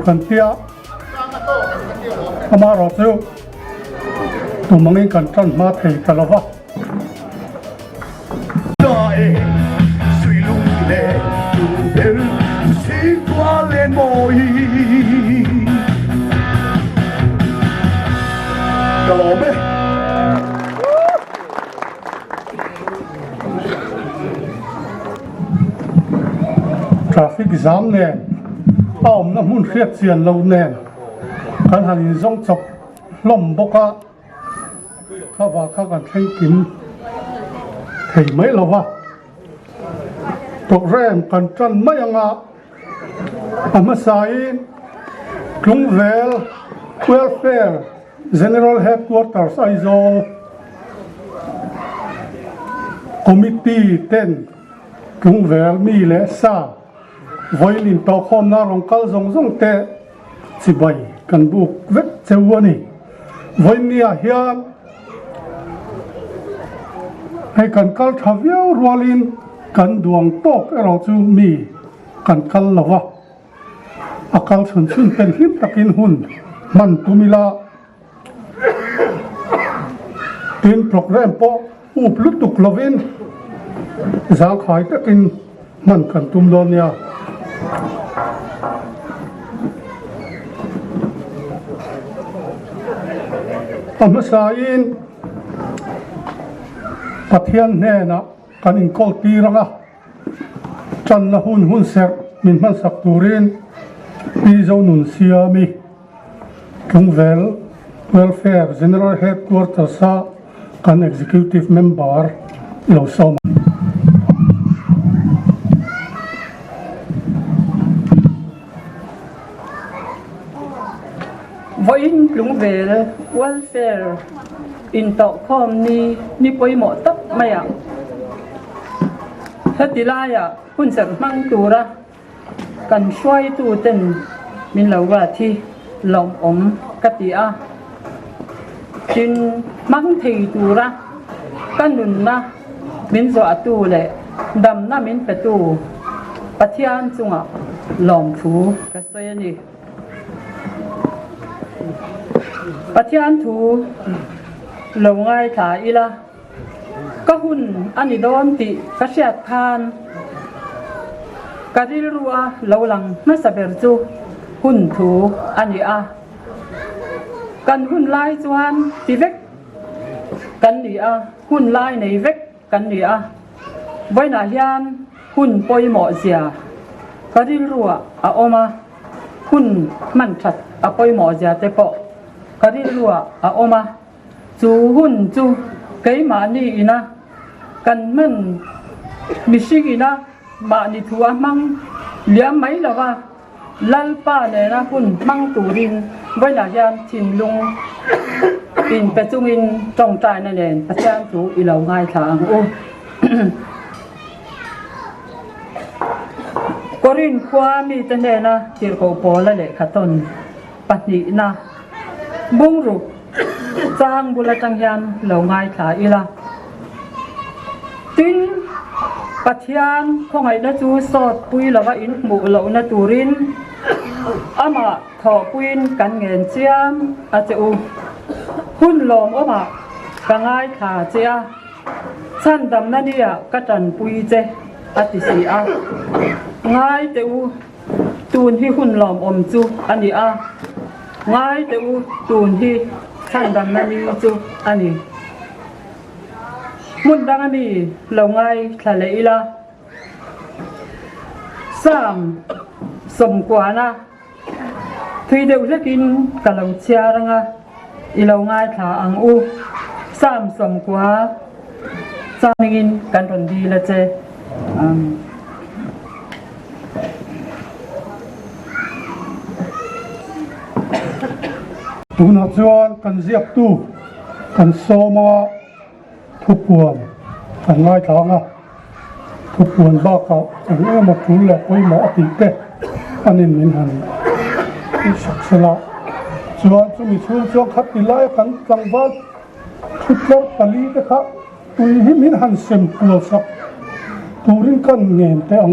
kan tia ama ro chu tu mangin kan tran ma thei kalawa dai sui lu le el si kwa le moi kalobe traffic jam ne ông nó muốn khiết tiền lâu nè, cái hành giống chọc lồng bốc á, các bạn các bạn thấy kín, thấy mấy lâu à, tụi em cần chân mấy anh ạ, mà sai, Tlungvel, Welfare, General Headquarters, ISO, Committee tên, Tlungvel mi lẽ sa. Với Intawhkhawm na rong kal zong zong te chi bai kan buk vek cheuani với nia hian hay kan kal thaviau rualin kan duang tok ero chu mi kan kal lawa akal chun chun pen him takin hun man tumila tin program po up lutuk lovin za khai takin man kan tum don ya Amasain Pathian ne na kan in kol tiranga chan na hun ser min man sak turin pi zo nun siami Tlungvel Welfare General Headquarters sa kan executive member lo som với Tlungvel Welfare Intawhkhawm ni poi mo tap maya hatilaya kun ser mang tura kan shwai tu ten min lawa thi lom om katia tin mang thei tura kanun na min zo atu le dam na min petu pathian chunga lom thu ka soyani Pathian thu lâu ngay thả ila các hun ani don ti ka siat than kadil ruwa lâu lang na saber chu hun thu ani a kan hun lai chuan ti vek kan ni a hun lai nei vek kan ni a boina hian hun poi mo zia kadil ruwa a oma hun man that a poi mo zia te po kadil ruwa a oma chu hun chu cái mà ni ina kan men missing ina mà ni thua mang liam mấy là va lal pa ne na hun mang turin với là gian chin lung in pe chung in trong trai này nè pathian chu i lo ngai thang o korin kwa mi te ne na tir ko pola le khaton patni na bung ru chang bula chang hian lo ngai thla ila tin pathian khongai na chu sot pui lawa in mu lo na turin อามาถอปุยนกันเงินเจียมอาจจะอุหุ่นลมอามากังไงขาเจียฉันดำนั่นเนี่ยก็จันปุยเจอติสีอาง่ายแต่อุตูนที่หุ่นลมอมจูอันนี้อาง่ายแต่อุตูนที่ฉันดำนั่นนี่จูอันนี้มุนดังอันนี้เราง่ายทะเลละสามสมกว่านะที่เดียวจะกินกับเราเชียร์ngaอีเราง่ายขาอังอูสามสมกว่าสามกินกันตอนดีละเจตูนักจวนกันเสียบตู้กันโซมาทุกวันกันง่ายทางอ่ะทุกวันบ้าเขาอันนี้มาถูแหละไว้หมอติเตะอันนี้มินหันสักสละจวนจะมีช่วงช่วงคัดติไล่กันจังหวัดทุกอย่างตลีนะครับตุยหิมินหันเซมปัวสักตูรินกันเงินแต่อัง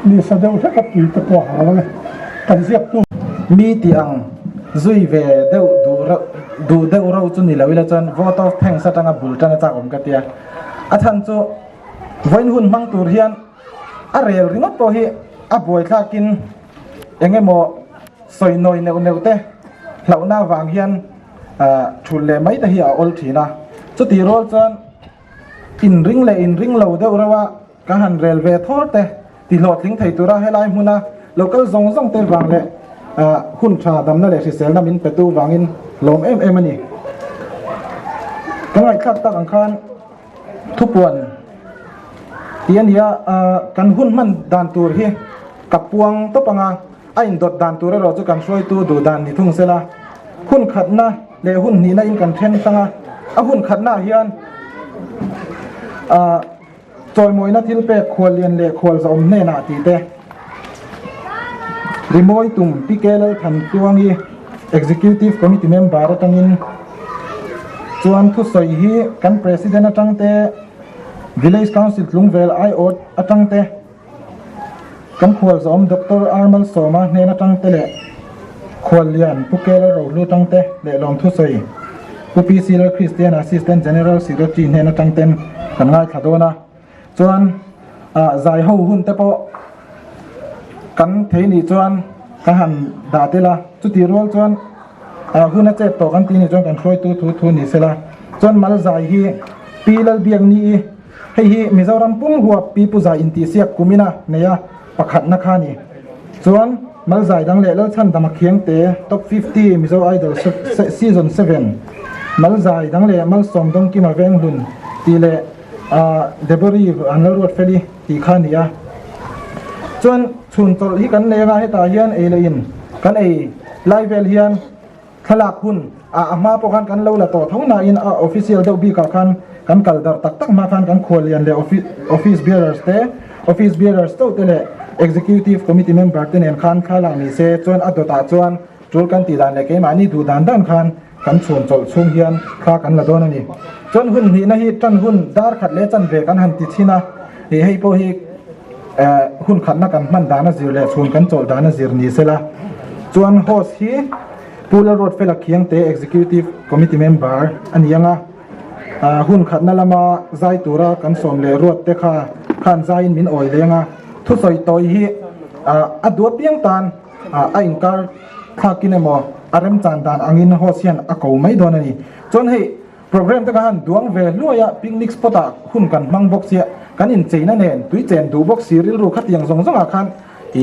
นี่แสดงว่ากับตุยตะตัวหาแล้วไงกันเสียบตู้มีตีอังจุยเวเดวดูเดวเราจุนี่แล้วเวลาจน vote of thanks สัตงบุลจันจากอมกติยาอาทันจูวันหุ่นมังตูเรียนอะไรริงอตโตฮีอาบวยข้ากินยังไงโมสอยหน่อยเนวเตะเหล่าหน้าวางเฮียนชุนเล่ไม่แต่เฮียอลทีนะจุดที่โรจนอินริงเราเดวเราว่าการหันเรลเวทอดเตะที่หลอดลิงไทยตัวเราให้ไล่มุนะเราก็ส่งเตะวางเลยหุ่นชาดำนั่นแหละสิเซลน้ำมินประตูวางอินลมมันนี่ทั้งไงคัดตักอังคารทุกวันเดียนเฮียกันหุ่นมันดานตัวเฮกับพวงตบงาไอ้ดดดานตัวเราจะกันช่วยตัวดูดานนี่ทุ่งเสละหุ่นขัดนะเดี๋ยวหุ่นนี้นะอินกันเทนตั้งหุ่นขัดนะเฮียนจอยมวยนะทิลเปควรเรียนเล่ควรจะอมเนนาตีเตรีโมยตุ่มพิเกลทันตัวงี้ executive committee member ตั้งอินส่วนทุกส่วนฮีกัน president ตั้งเตvillage council Tlungvel I ot atangte kan khwal zom Dr. Armal Soma nena tangte le khwalian pukela ro lu tangte le lom thu soi pupi sila Christian assistant general secretary nena tangten kan ngai thadona chuan zai ho hun te po kan theini chuan ka han da te la chu ti rol chuan hun a che to kan ti ni chuan kan throi tu thu ni sela chuan mal zai hi pilal biang ni hei hi mizoram pung huwa pipu za inti siak kumina neya pakhat na khani chuan mal zai dang le lal chan dama khiang te top 50 mizo idol season 7 mal zai dang le mal som dong ki ma veng hun ti le debori anal rot feli ti khania chuan chun tol hi kan lenga heta hian e le in kan e live vel hian thalak hun ma po kan lo la to thona in official do bi ka kan kan kaldar tak ma khan kan kholian le office bearers to tele executive committee member ten en khan khala ni se chuan adota chuan tul kan ti dan le ke mani du dan khan kan chon chol chung hian kha kan la don ani chuan hun ni na hi tan hun dar khat le chan ve kan han ti thina hei po hi hun khat na kan man dana zir le chun kan chol dana zir ni sela chuan host hi pula road fela khiang te executive committee member anianga hun khat na lama zai tura kan som le ruat te kha khan zain min oi lenga thu soi toi hi adua piang tan a inkar kha kinemo arem chan dan angin hosian a ko mai don ani chon hei program ta han duang ve luya picnic spot a hun kan mang box ya kan in cheina nen tui chen du box siril ru khatiang zong zong a khan i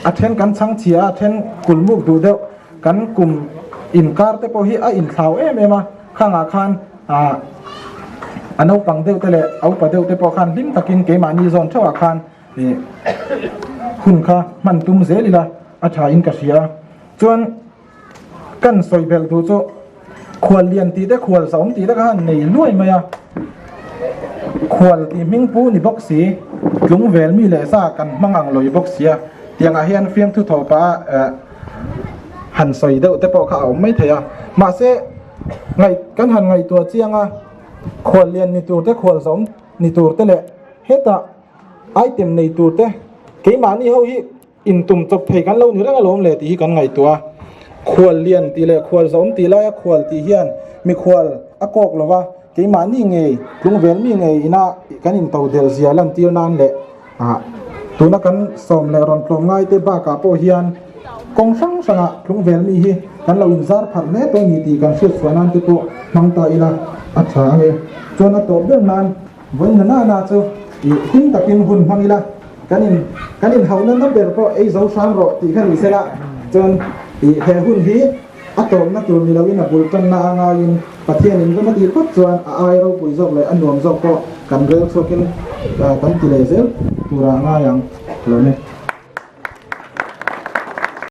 athen kan chang chia athen kulmuk du deu kan kum inkar te po hi a in thlau em a khanga khan anau pang deu tele au pa deu te po khan lim takin ke mani zon thawa khan ni hun kha man tum zelila a tha in ka sia chuan kan soi bel du chu khwal lian ti te khwal som ti te khan nei luai maya khwal ti ming pu ni box si Tlungvel mi le sa kan mangang loi box sia tiang a hian fiang thu tho pa han soi deu te po kha au mai theya ma se ngai kan han ngai tua chianga khwal lian ni tur te khwal som ni tur te le heta item nei tur te ke mani ho hi in tum chok thei kan lo ni ranga lom le ti hi kan ngai tua khwal lian ti le khwal zom ti la khwal ti hian mi khwal akok lova ke ma ni nge Tlungvel mi nge ina kan in tau del zia lan tir nan le tuna kan som le ron tlom ngai te ba ka po hian kong sang sanga Tlungvel mi hi kan lo in zar phar me to ni ti kan sil swanan te to mang ta ila acha nge chona to ber nan voin na chu hin takin hun hangila kanin haunan na ber po ei zo sam ro ti khan isela chon he hun hi atom na tur milawin a bultan na anga in pathian in gama ti pat chuan a ai ro pui jok le anuam jok ko kan rel sokin kan ti le zel tura nga yang lone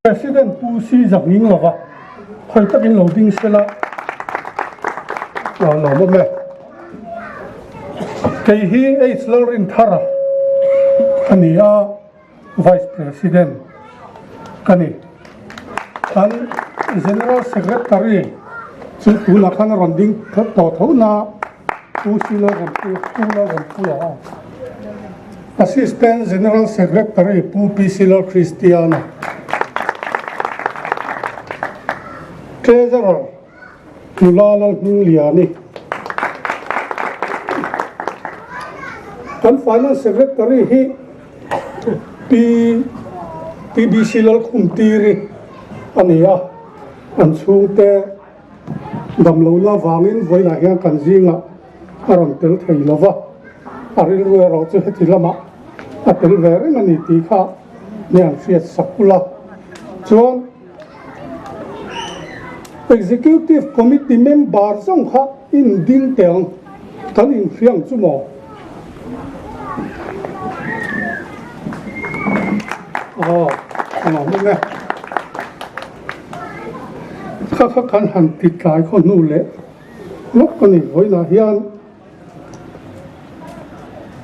President pu si zak ning lova khoi takin loading sela lo mo me ke hi ei slorin thara ania vice president kani kan general secretary chu tu la khan ronding to thona pu si la pu ya assistant general secretary pu pi sila christiana treasurer tulala liani kan finance secretary hi PBC lal khumtiri ania an chungte damlo la wangin voina hian kan zinga aram tel theilova aril ruwa ro chu hetilama atel verin ani ti kha nian fiat sakula chuan executive committee member song kha in ding teng kan in fiang chumoมึงไงข้าขันหันติดกายคนนู่นเลยนกคนนี้ไว้นะเฮียน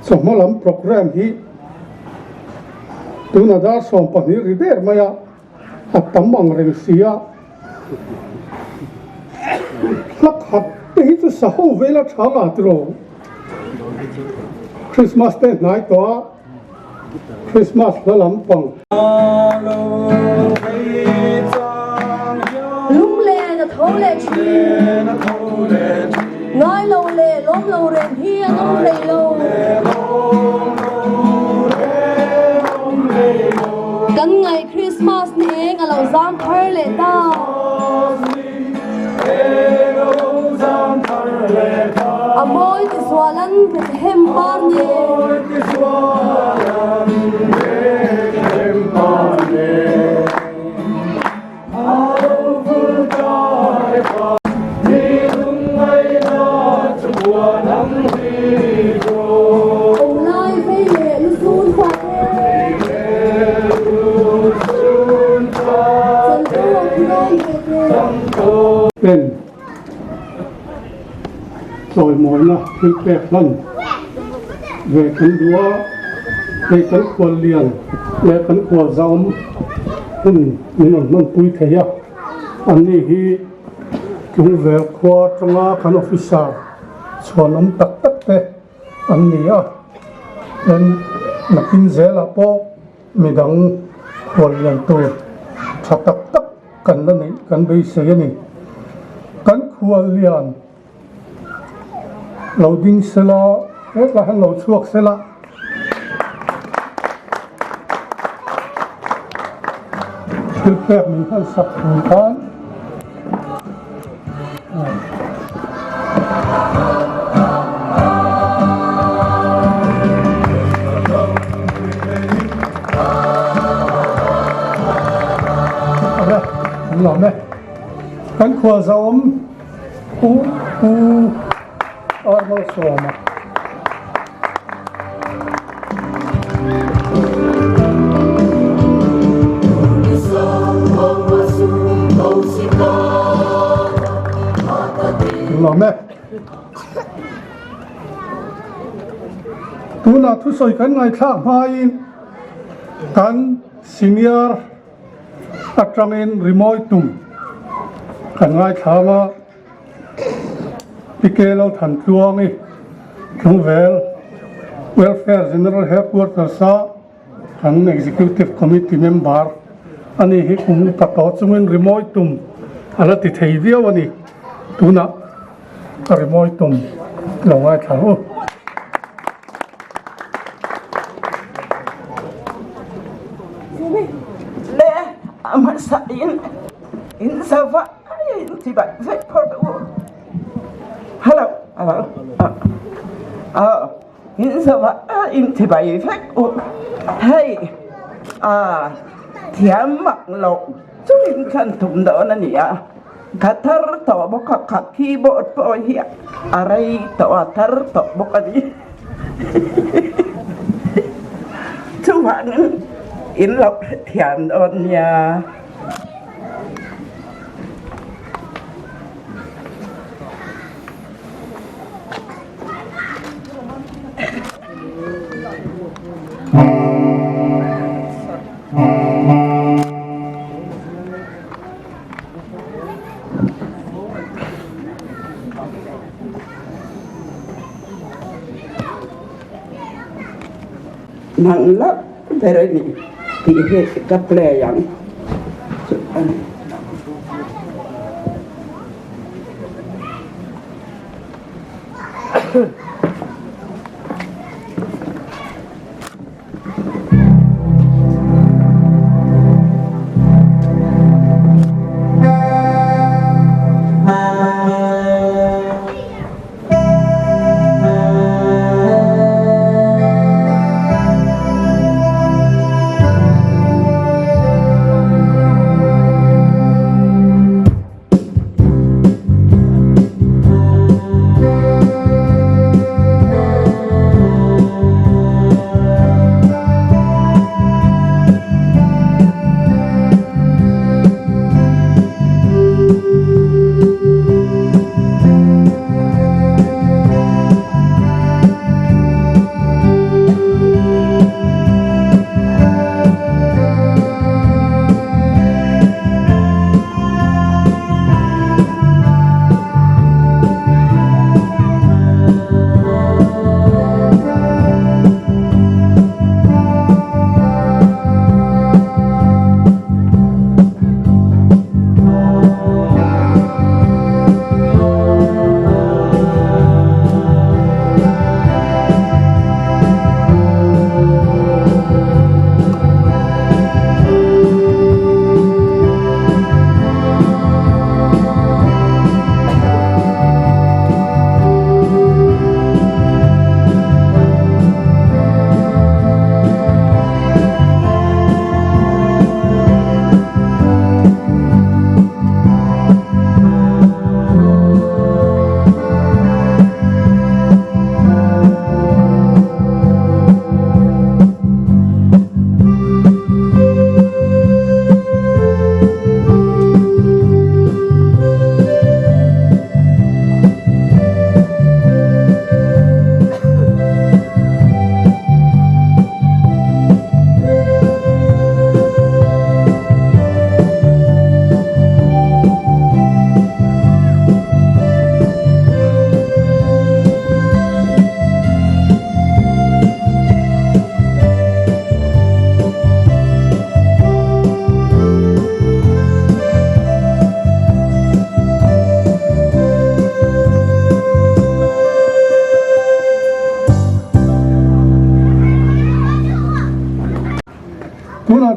สมมติลำโปรแกรมที่ตัวนาดาสมปนิริเดอร์มาyaอัตตมังเรงเสียลักหัดที่จะสาวเวลาช้าลาตรอคริสต์มาสเต้นไหนตัวคริสต์มาสละลำปังลุงเล่จะโทเล่ชีน้อยเราเล่ล้มเราเรียนเฮียน้องเรโลกันไงคริสต์มาสนี่เองเราจำเธอเล่ตาอโมยติสวาลันติเฮมบาร์เน่เป็นซอยหมอยนะคือแปกนั่นเวกันดัวเวกันควรเรียนเวกันควรจำนี่นั่นปุยเทียอันนี้ฮีจุงเวลควรจังอาคันออฟฟิศชวนน้ำตักเตะอันนี้เป็นนักกินเจลาปอมีดังควรเรียนตัวชักตักกันนั่นนี่กันไปเสียนี่กันควรเรียนเราดิ้งเสละเอ๊ะแล้วให้เราช่วยเสละคือแค่มีให้สับสนกันหล่อไหมกันขวาจอมปูอาร์มาสวมาหล่อไหมตัวน่ะทุกส่วนกันไงข้างมาอินกันซีเนียร์อัตราเงินรีโมทตุ่มกันง่ายข้าวมาพิเกลเอาทันตัวนี่Tlungvel welfare general headquarters kan executive committee member ani hi kum pato chungin remoi tum ala ti thei viau ani tuna remoi tum longai tharu le amasa in sava in tibai ve portu hello in sava in tibai ve hey thiam mặc lộ chú in khăn thùng đó nè nhỉ katar to bok khak khi bộ po hi arai to tar to bok ani chú bạn in lộc thiam đó nha nang lắm thế đấy thì hết các plei yang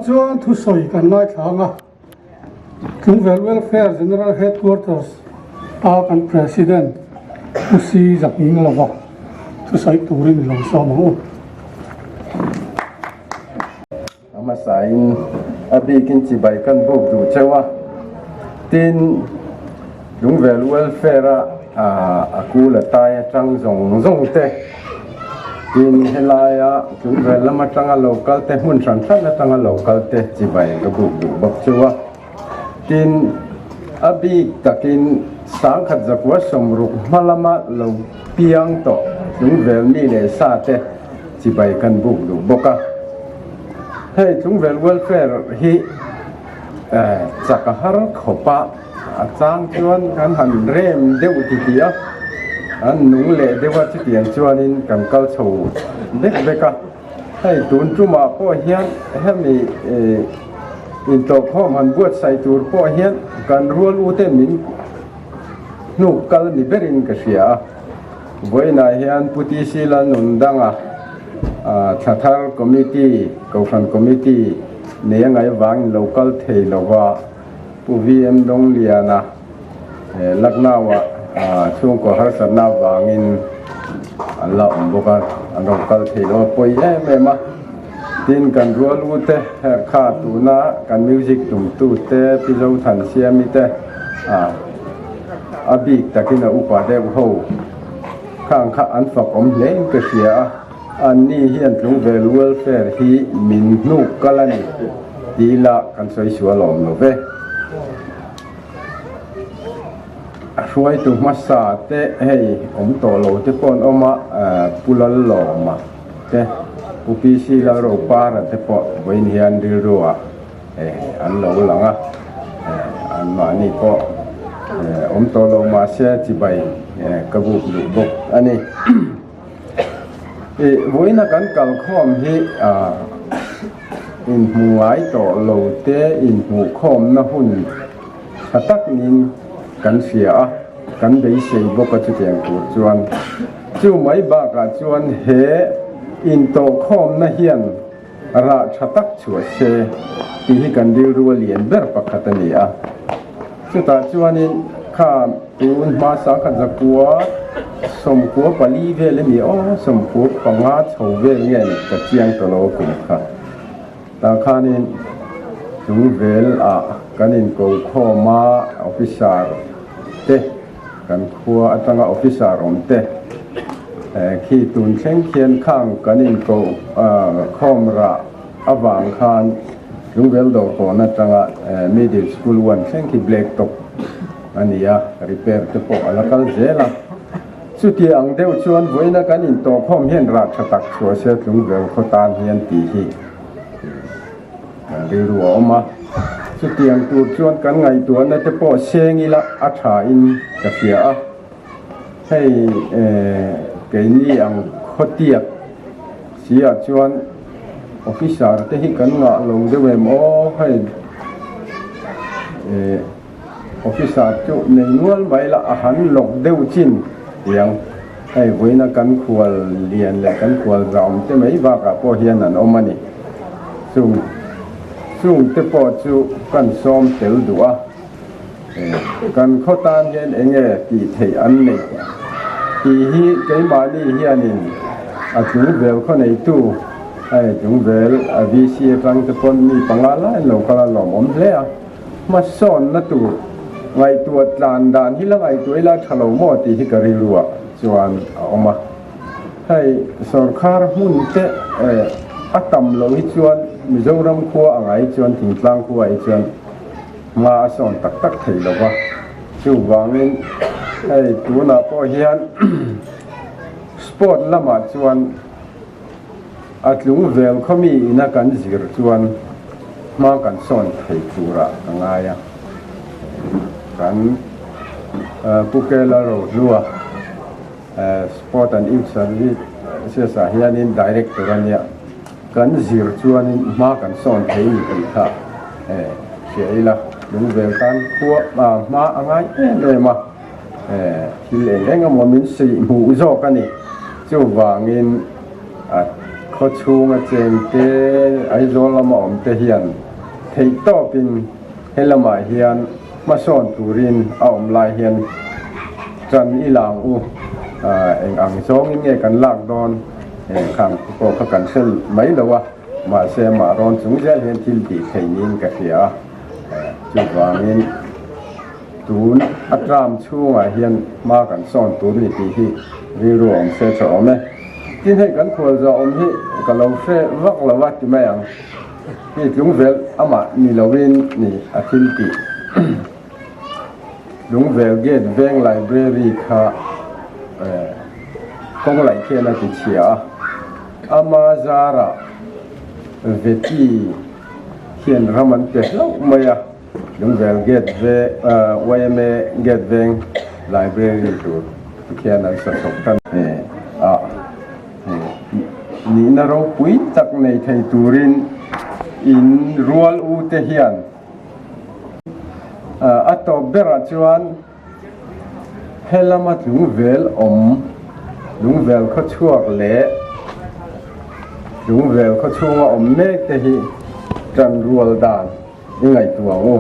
chuan thu soi kan nai thanga Tlungvel Welfare General Headquarters kan President Usi Zakning Lawa thu soi turin long so mo ama sain abi kin chi bai kan bok du chewa tin Tlungvel Welfare akula tai tang zong te tin helaya Tlungvel lama tanga local te mun san na tanga local te chi bai ka buk du bok chewa tin abi takin sang khat zakwa somruk malama lo piang to Tlungvel ni le sa te chi bai kan buk du boka hey Tlungvel Welfare hi chakahar khopa chang chuan kan han rem deu ti tia an nung le dewa chi tian chuan in kan kal chho dek beka ให้ตุนจุมาพ่อเฮียนให้มีอินโตข้อมันบวชใส่ตัวพ่อเฮียนการรัวรู้เต็มินนุกัลนิเบรินกเสียวันนายเฮียนพุทธิศิลานุนดังชัตร์คอมมิตี้กอฟันคอมมิตี้เนี่ยไงวาง local เทลว่าผู้วีเอ็มดงเลียนะลักนาวช่วงก่อหัศนาวางินอันละบุกอัน local เทลป่วยแม่มาดินกันรัวรู้เตะขาตูน่ากันมิวสิกตุ่มตู้เตะพิจารณาทันเสียมิเตะอาบิกตะกินอุปาเดวเขาข้างข้าอันฝักอมเล่นกเสียอันนี้เฮียนลุงเวลเวลเฟอร์ฮีมินนุกกะลันดีละกันสวยสวยหล่อมโนเวช่วยตุมาสาเตะให้อมโตโลเตปอนออกมาปุลลอมาเตะอุปิศิลาโรปาระเตปอไว้เฮียนดิรัวอันหลงหลังอันมานี่ปออมโตโลมาเสียจิบายกระบุกลุบกอันนี้วันนั้นกันกัลข้อมที่อินหัวไอต่อโลเตอินหัวข้อมนะหุ่นตักนินกันเสียกันได้เสียบกจะเตียงตัวจวนจู่ไม่บากจวนเฮอินโตข้อมนะเฮียนราชตักชัวเชที่กันดิรัวเลียนเบอร์ปักขัตนีจู่ตาจวนนี้ข้าตูนมาสังขัดจักวสมกัวปลีเวลมีสมกัวปังอาชาวเวลเงี้ยกระเจียงตโลกุมค่ะตาข้านี่ถึงเวลกันอินกูข้อมาออฟฟิศาร์เตกันขัวตั้งออฟฟิศาร์อมเตขี้ตุนเช่งเขียนข้างกันอินกูข้อมระอวางคานถึงเวลดอกก่อนตั้งมิดเดิลสคูลวันเช่งขี้เบลกตกอันนี้รีเพร์ตปอแล้วก็เจล่าสุดที่อังเดียวชวนไว้นะกันอินโตข้อมเฮียนราชตักชัวเสียถึงเวลเขาตานเฮียนตีฮีเรือออกมาสุดที่อังตัวชวนกันไงตัวนั้นจะปอเชงีละอัฐาอินกระเสียให้เกนี่อังขดเตียกเสียชวนออฟฟิศาร์ที่กันงะลงเดเวมให้ออฟฟิศาร์จุในนวลไว้ละอาหารหลงเดียวจินยังให้ไว้นะกันควรเรียนและกันควรรำแต่ไม่ว่ากับพ่อเฮียนนั่นออกมานี่ซึ่งแต่พอจูกันซ้อมเตลดัวกันเข้าตานเย็นเองตีเทอันนี้ตีฮีเกมาลีเฮียนินจุงเวลเขาในตู้จุงเวลวิเชียรังตะปนมีปังอาลาเราก็หล่อมเลี้ยมาสอนนะตู้ไงตัวจานดานที่ละไงตัวละฉลองมอตีที่กรีรัวจวนออกมาให้สรคาร์หุ่นเตะอัตมโลหิจวนมิโซรัมขัวอะไรจวนถึงกลางขัวไอจวนมาสอนตักเถียแล้วว่าจู่วางนี้ให้ตัวน่ะพ่อเฮียนสปอร์ตละมาจวนอัดลุงเวลเขามีนักการจิรจวนมากันสอนไทยตัวละกังไงกันผู้เกลาโรดัวสปอร์ตอันอินสันวิเสียสาเหตุนี้ดีเรกตัวนี้กันจิรจวนมากันสอนไทยอีกค่ะเสียละลุงเวลกันขัวมาอะไรเลยมาที่เองก็มันมีสี่หมู่โจกันนี่จู่วางเงินเขาชูมาเจงเตไอโซละมาอมเตเฮียนเทยต่อเป็นเฮลมาเฮียนมาสอนตูรินเอาอมลายเฮียนจันอีหลังเองอ่างสองเงี้ยกันลากดอนข้างพวกเขากันเส้นไม่หรอวะมาเสมารอนสูงเสียเฮียนทิลตีเทยินกับเสียจู่วางเงินตูนอัตรามช่วงเฮียนมากันสอนตูนนี่ตีที่วิรวมเสียสองไหมที่ให้กันควรจะอมที่กับเราเฟวักเราวัดที่ไม่ยังนี่ลุงเวลอามานี่เราเว้นนี่อาทิตย์ที่ลุงเวลเกตเวงไลบรารีค่ะกงไหลเขียนอะไรเชียอามาซาระเวทีเขียนรามันเกิดแล้วไม่อะลุงเวลเกตเววายเมเกตเวงไลบรารีตัวเขียนอะไรสักกัน นี่นรกปุยจักในไทยตูรินอินรัวอูเทียนอัตบเบรจวนเฮลมาลุงเวลลุงเวลเขาช่วงเละลุงเวลเขาช่วงเมกเตหิจันรัวดานยังไงตัวโอ้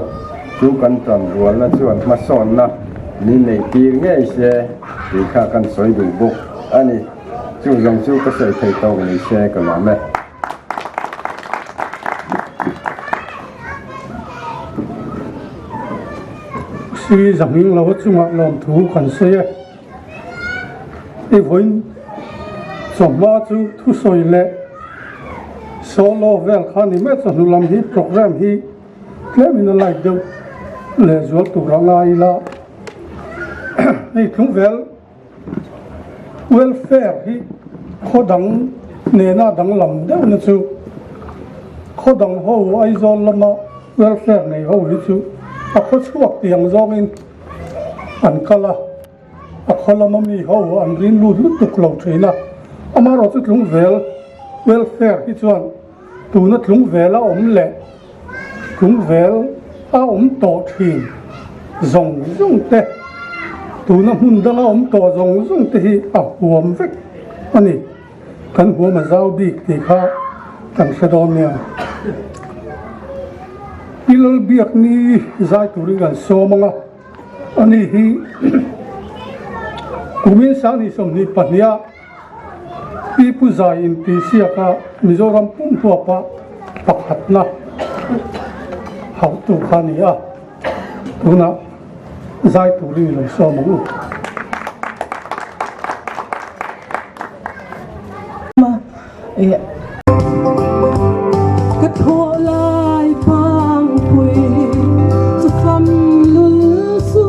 จูกันจันรัวนะชวนมาสอนนะนี่ในปีง่ายเสียที่ข้ากันสวยดูบุกอันนี้จูยองจูก็ใส่ไทยตรงในเสียกันมาไหม是人民老中华蓝图很衰啊！一会怎么就突衰了？Solo wel kan niet met zo'n lam hier programma hier. Klein in de lijst doen. Les wel toe rangai la. Nee, Tlungvel welfare hier. Kodang nena dang lam deu na chu. Kodang ho ai zol lama welfare nei ho hi chu. A kho chuak tiang zong in an kala. A khola mami ho an rin lut lut tuk lo thina. Amaro chu Tlungvel welfare hi chuan tu na Tlungvel a om le Tlungvel a om to thin zong zong te tu na hun dang a om to zong zong te hi a huam vek ani kan huam a zau bik ti kha kan sedom nia ilal biak ni zai turing kan somanga ani hi kumin sa ni som ni pahnia Ipu zai in tisia ka Mizoram pum tua pa pakhat na hau tu khani a tuna zai tu ri lo so mo ma ka tholai pang pui chu fam lul su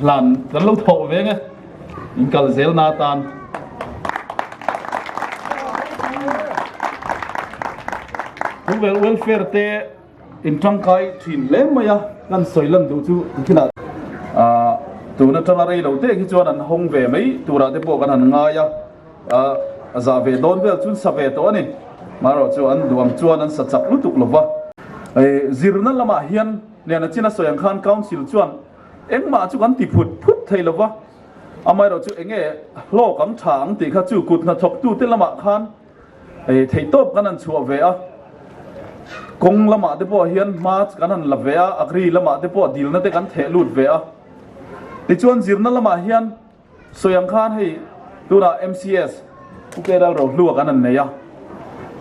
lan dan lo tho ve nge in kal zel na tan welfare te in tangkai thin le maya kan soilam du chu kina tu na tala rei lo te ki chuan an hong ve mai tura te po kan han nga ya za ve don ve chun sa ve to ani maro chu an duam chuan an sa chak lu tuk lova zirna lama hian ne na china soyang khan council chuan engma chu kan ti phut thei lova amai ro chu enge lo kam thang ti kha chu kut na thok tu te lama khan thei top kan an chu ve a kong lama te po hian ma kan an la ve a agri lama te po dil na te kan the lut ve a ti chuan zirna lama hian soyang khan hei tuna MCS ukera ro hlu kan an neya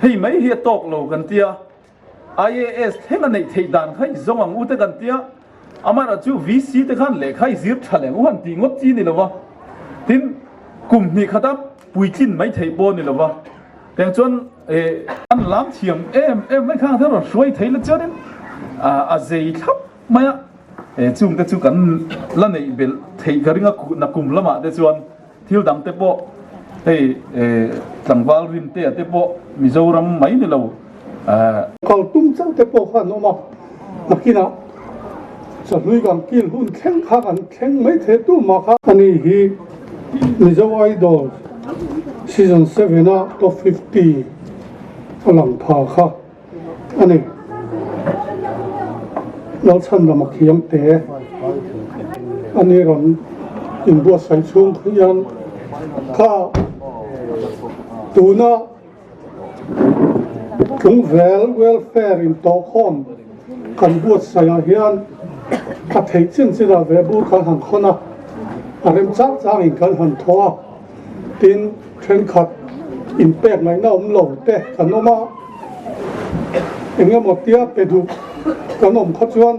hei mai hi tok lo kan tia IAS thenga nei thei dan khai zong ang u te kan tia amara chu VC te khan le khai zir thaleng u han ti ngot chi ni lova tin kum ni khata puichin mai thei bo ni lova teng chon an lam thiam em mai khang thar roi thei la charin a zei thap maya chung te chu kan la nei bel thei garinga na kum lama te chuan thil dang te po hei tlangwal rin te po Mizoram mai ni lo kal tum chang te po kha no ma makina so lui gam kil hun kheng kha kan kheng mai the tu ma kha ani hi Mizo Idol season 7 top 50 alang pha kha ani lo chan da makhiam te ani ron in bo sai chung khian kha tuna Tlungvel welfare Intawhkhawm kan buat saya hian a thei chin chira ve bu kan han khona arem chang chang in kan han thoa tin then khat impact mai na lo te kan oma engemaw tia pedu kan kha chuan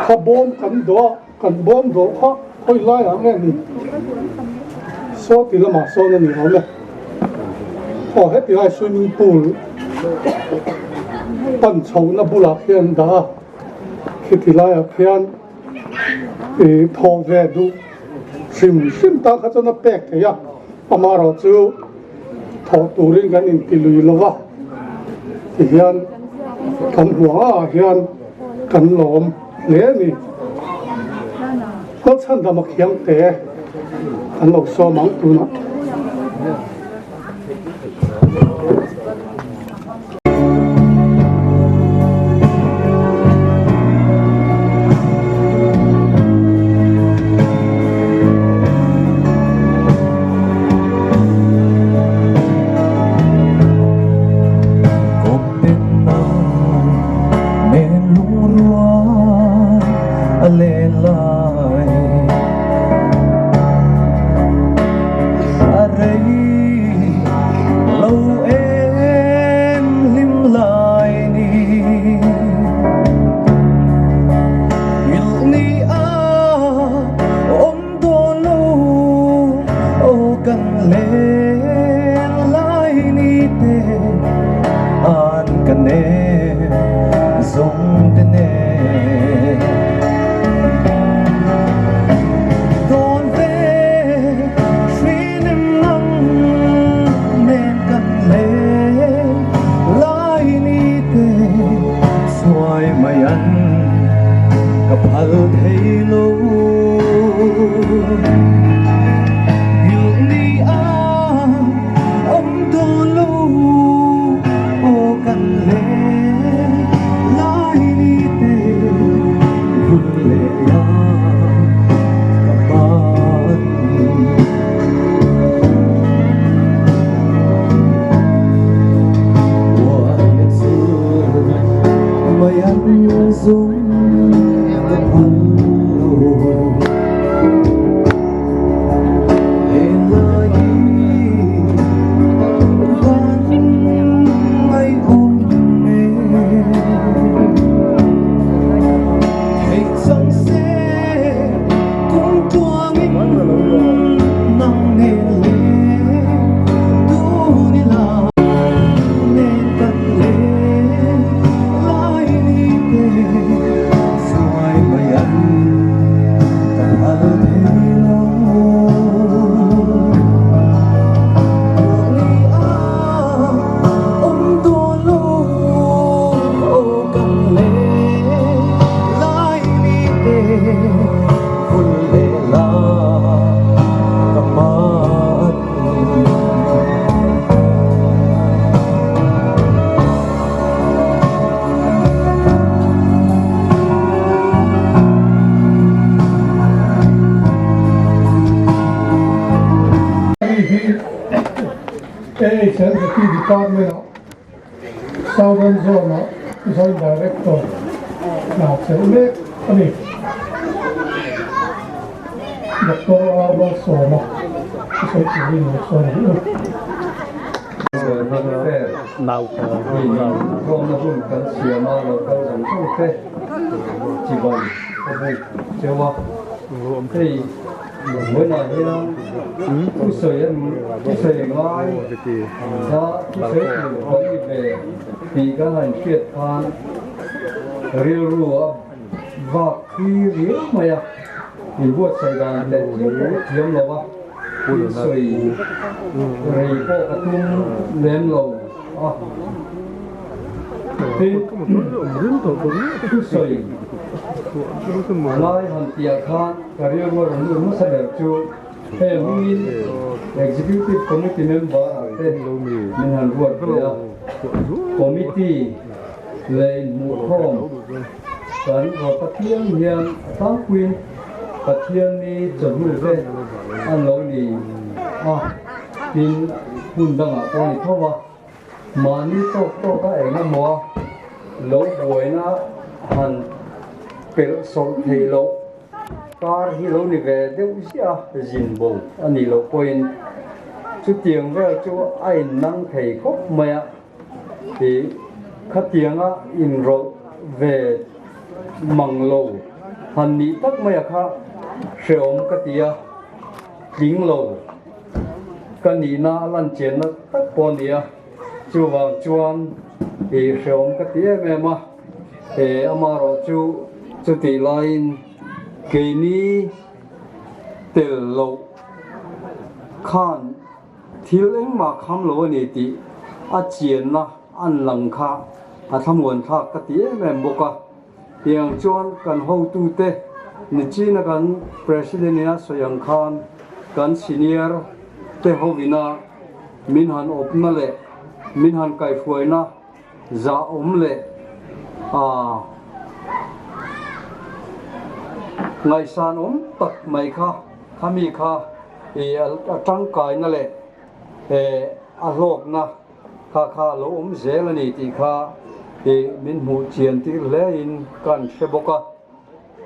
kha bom kan do kha hoi lai ang ni so ti lama so na ni home heti lai swimming pool pan chho na bulak hian da heti lai a khian tho ve du sim ta kha chana pek the ya amaro chu tho turin kan in tilui lova ti hian kan hua hian kan lom le ni ko chan da mak hiam te kan lo so mang tu na Departmental Southern Zone Zone Director now Tlungvel ani Dr. Abel Soma so ni so ni nào không nó cũng cần sửa mà nó cần giống không thế chỉ bằng cái này chưa bao thì mỗi ngày thì nó cũng sửa ngay đó sửa thì có đi về thì các hành chuyên khoan riêu rùa và khi riêu mà ya thì buat Sài Gòn để chiếm lầu sửa rồi có cái tung lên lầu thì sửa lai han tia khan career wo rung rung sa der chu Hey, executive committee member, Minhan Buat committee, Lay Mukhom, Kan Pathian Hian, Tang Queen, Pathian ni Tlungvel, An Lo ni, Tin Hundang Apoi Thawa, Mani to ka eng mo, Lo Boy na Han Pel Sol Thei Lo. Car hi lo ni ve deuh sia zin bo ani lo point chu tiang vel chu ai nang thei khop maya thì khát tiang a in ro về mang lo han ni tak maya kha seom ka tia ding lo kan ni na lan chen na tak pon dia chu wang chuan thì seom ka tia me ma e amaro chu ti line cái ní tel lâu khan thiếu anh mà khám lâu này thì chiến na ăn lăng kha tham nguồn thác cái tiếng em bốc à tiếng chuan cần hậu tu te nên chỉ là cần president na Soyang Khan cần senior te hậu vina min han op na le min han kai phơi na za lệ ngày san tak mai kha khami kha e atang kai na le alok na kha lo zel ni ti kha min mu chian ti le in kan sheboka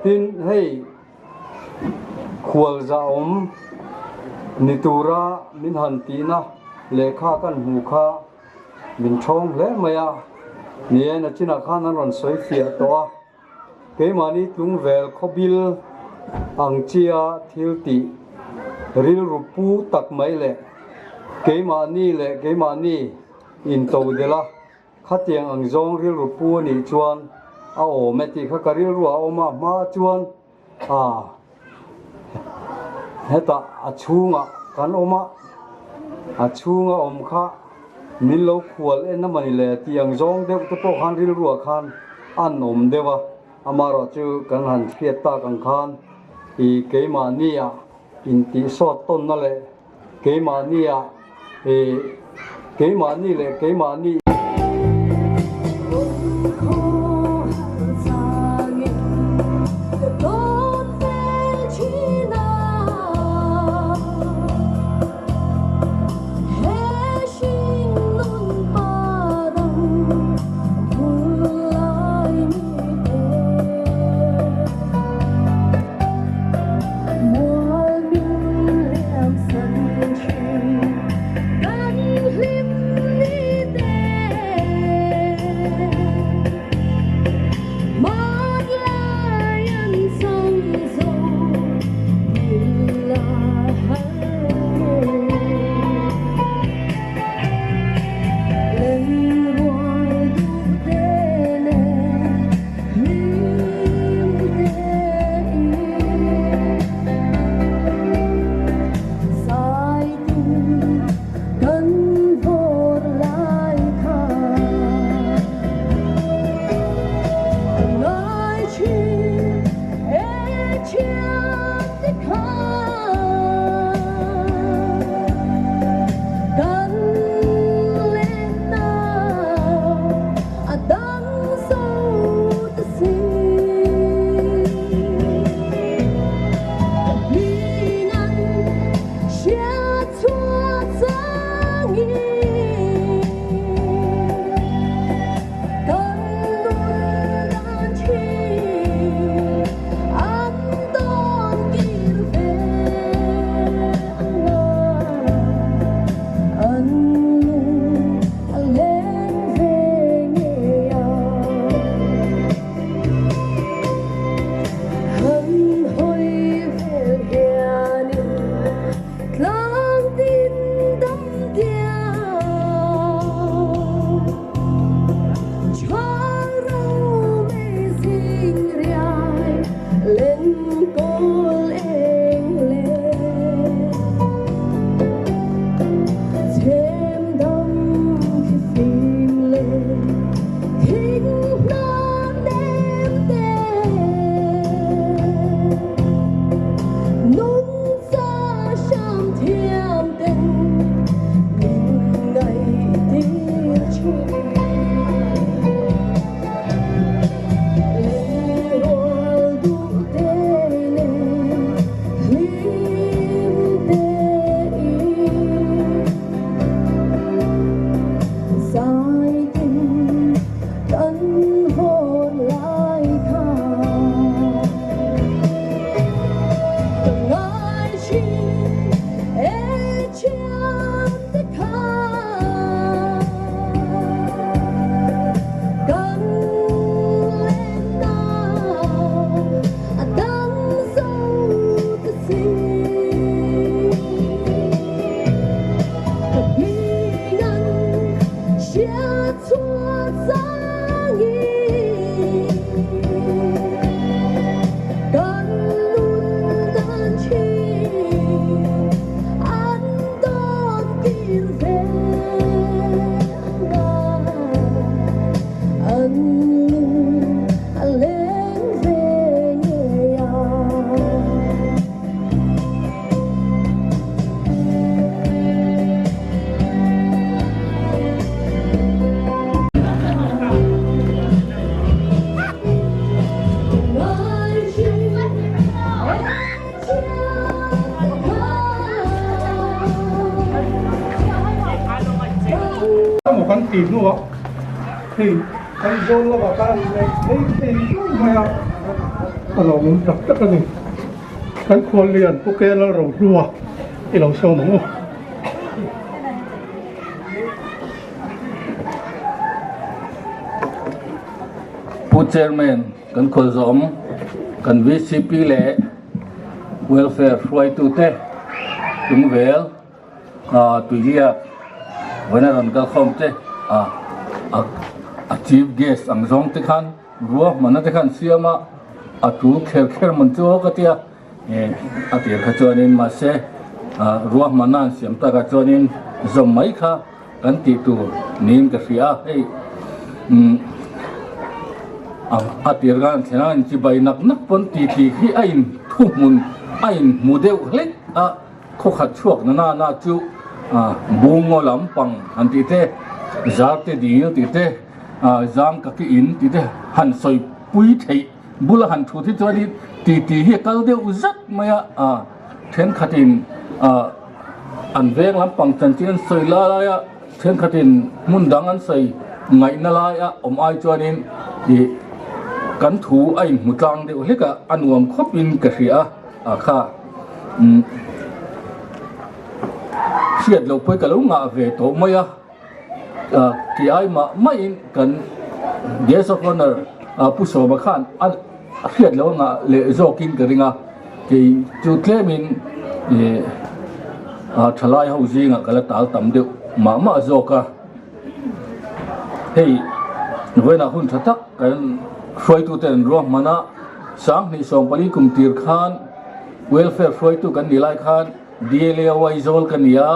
tin hei khwal za nitura min han ti na le kha kan mu kha min thong le maya ni na china kha na ron soi fia to cái mà đi Tlungvel khobil ang chia thiếu ti ril rupu tak mai le cái mà ni in tàu de la khát tiếng ang zong ril rupu ni chuan o meti kha karil ru ma chuan heta achunga kan oma achunga kha min lo khwal en na mani le tiang zong de to po khan ril ru khan an dewa amaro chu kan han khiat ta kan khan I cái mà nia in ti so ton na le cái mà nia cái mà ni le cái mà ni No ruwa thì kan zon la ba kan nei maya alo mun tak tak ni kan khol lian pu ke la ro ruwa i lo so mo pu chairman kan khol zom kan VCP le welfare froi tu te Tlungvel tuya wana ran ka khom te a chief guest ang zong te khan ruwa mana te khan siama atu kher man chu ka tia a tir kha chonin ma se ruwa manan siam ta ka chonin zom mai kha kan ti tu nin ka ria ei a tir gan thenan chi bai nak pon ti hi ain thumun ain mudeu hlek a kho khat chuak na chu bungo lampang an ti te zar te dil ti te zam ka ki in ti te han soi pui thei bula han thu thi chani ti hi kal de uzat maya then khatin an veng lampang chan chen soi la ya then khatin mun dang an soi ngai na la ya om ai chuanin ti kan thu ai mutang de hleka anuam khopin ka ria kha siat lo poi ka lo nga ve to maya ki ai ma mai kan guest of honor pu so ba khan siat lo nga le zo kin ka ringa ki chu klemin thalai ho ji nga kala tal tam de ma zo ka hei voina hun thatak kan froi tu ten ro mana sang ni som pali kum tir khan welfare froi tu kan nilai khan DLA wai zol kan ya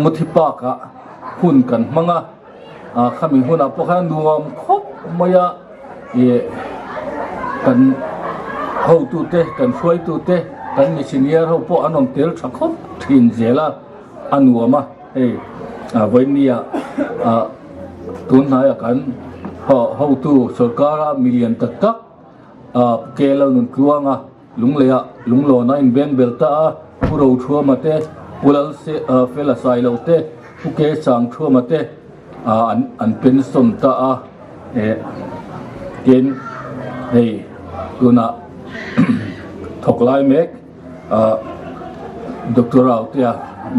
muthipa ka hun kan manga khami huna pokhan nuam khop maya kan ho tu te kan froi tu te kan ni senior ho po anom tel thakop thin zela anuama ei voinia tun na ya kan ho tu sarkara million tak kela nun kluanga lunglea lunglo na in ben belta puro thua mate ulal se fela sai lo te puke sang thua mate an pension ta ken hei tuna thoklai mek doctoral tia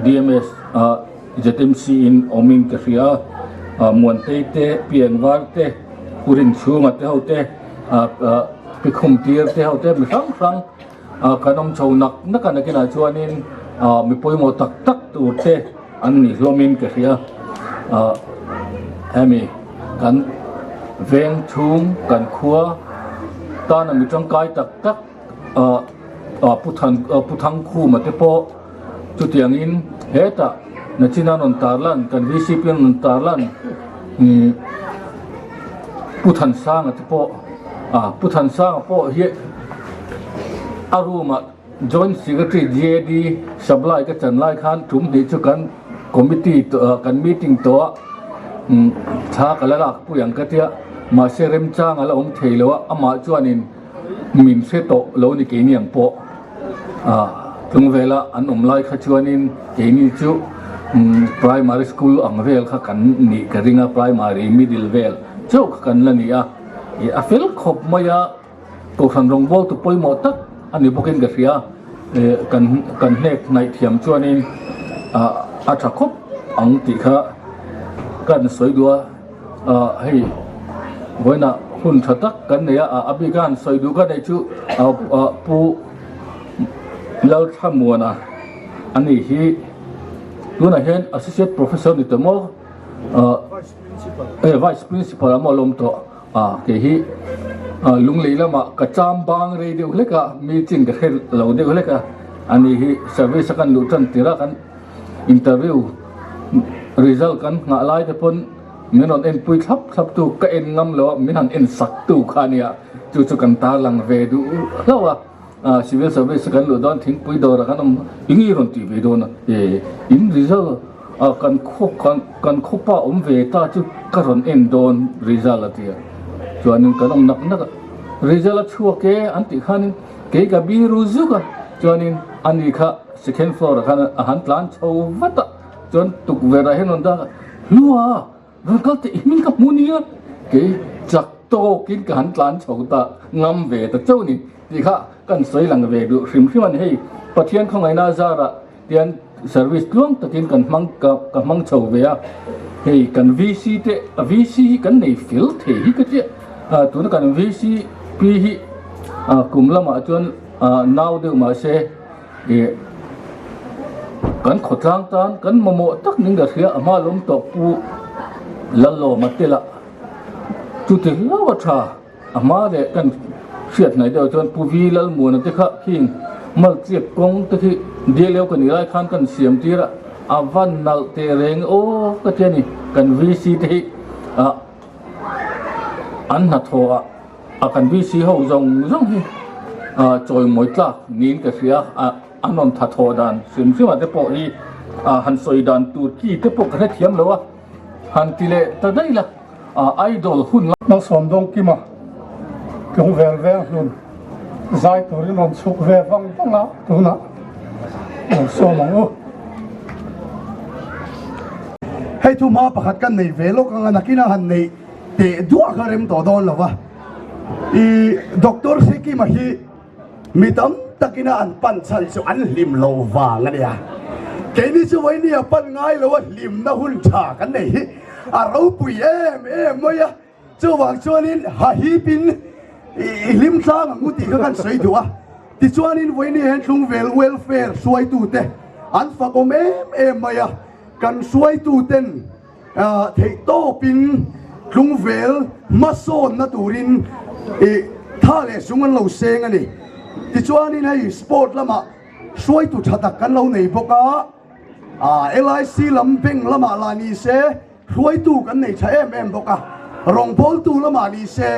DMS ZMC in oming kafia muante te pian war te purin chu mate hote pikhum tir te hote mi sang kanom chau nak nakana kina chuanin mi poimo tak tu te an ni hlomin ka hria ami kan veng thum kan khua ta na mi tang kai tak puthang khu ma te po chu tiang in heta na china non tarlan kan VCP non tarlan puthan sang te po puthan sang po hi aruma joint secretary JD supply ka chanlai khan thum ni chu kan committee to kan meeting to tha kala lak pu yang ka tia ma serem chang ala om theilo ama chuanin min se to lo ni ke niang po Tlungvela an lai kha chuanin ke ni chu primary school ang vel kha kan ni ka ringa primary middle vel chu kan la ni a fel khop maya ko than rong bol tu poi mo tak ani bokin ga ria kan nek nai thiam chuanin a thakop ang ti kha kan soidua hei voina hun thatak kan ne abigan soidu ka nei chu pu lau thamuana ani hi tuna hen associate professor ni tomo vice principal amolom to ke hi lunglei lama ka cham bang radio leka meeting ka khel lo de leka ani hi service kan lutan tira kan interview result kan nga lai te pon minon en pui thap tu ka en ngam lo minan en sak tu khania chu kan ta lang ve du lawa civil service kan lu don thing pui do ra kan ingi ron ti ve do na in result kan khopa ve ta chu karon en don result atia chuanin kanom nak result chua ke anti khanin ke ga bi ruzu ka chuanin ani kha second floor khan han plan chho wata chon tuk vera henon da luwa rồi có thể mình gặp muốn nhớ cái chắc to kín cả hắn lan chầu ta ngâm về ta châu này thì khác cần xoay lằng về được sim sim anh hay phát hiện không ai na ra ra tiền service luôn ta kín cần mang chầu về à thì cần VC cần này fill thì cái gì tụi nó cần VC pi cùng là mà chọn nào được mà xe thì cần khẩu trang tan cần mồ tắc những cái kia mà lúng tóc pu lalo mà tê la chủ tịch lâu cha mà để cần chuyện này đều chọn pu vi lal muốn thì khác khi mà tiếp công thì dia leo cái này khăn cần xiêm tí ra avan nal te reng ô cái chuyện này cần VC thì anh hạt hoa cần VC hậu rong hi trôi mỗi ta nín cái kia anh on thật hoa đàn xiêm mà để bỏ đi han soi đàn tu ki để bỏ cái thiam lâu han tile ta đây là idol hun nó xóm đông kim à cũng về luôn giải tuổi nó chụp về văng văng lá tu nè số mong hay thu ma pakhat kan nei velo kan nakina han nei te dua kharem to don lawa I doctor seki ma hi mitam takina an pan chal chu an lim lo wa ngania ke ni chu wai ni pan ngai lo lim na hun tha kan nei hi a ro pui em moya chu wang chuanin ha hi pin lim tlang nguti ka kan sei thua ti chuanin wai ni hen Tlungvel welfare suai tu te an fa kom em moya kan suai tu ten thei to pin Tlungvel mason na turin thale sungan lo seng ani ti chuanin hei sport lama suai tu thatak kan lo nei boka LIC lampeng lama lani se suai tu kan nei tha em boka rongpol tu lama ni se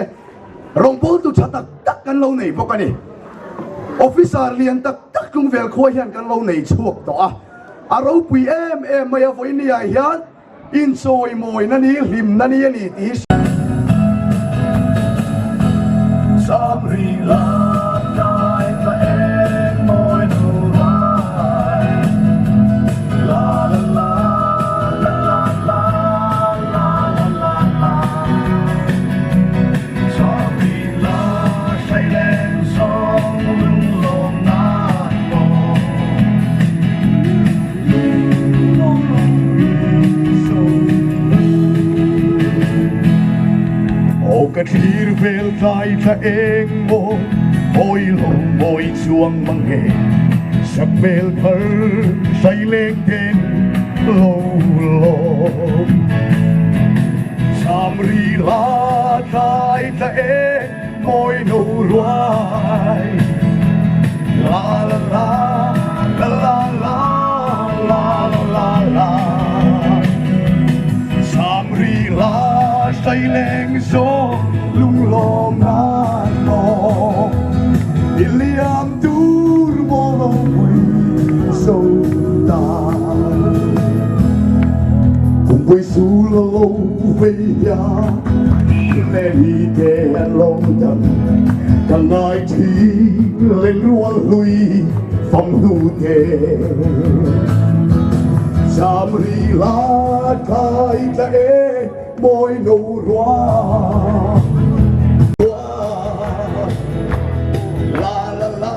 rongpol tu thatak tak kan lo nei boka ni officer lian tak Tlungvel khoi hian kan lo nei chuak to aro pui em maya voi ni a hian in soi moi na ni lim na ni ani ti samri la dai ta em moi nu rai la la la la la la la la la samri la sai len song lung long na mo cái thir vel tai ta eng mo oi lo moi chuang mang nghe sắc vel thar say lên tên lo lo samri la tai ta eng moi no ruai la la la la la la la la la samri la say lên gió lung lom nan mo iliam tur mo lo quy so ta cùng với su lo lo về ya le đi te an long đầm càng ai chi lên ruộng lui phong du te samri la kai ta e boy no roa la la la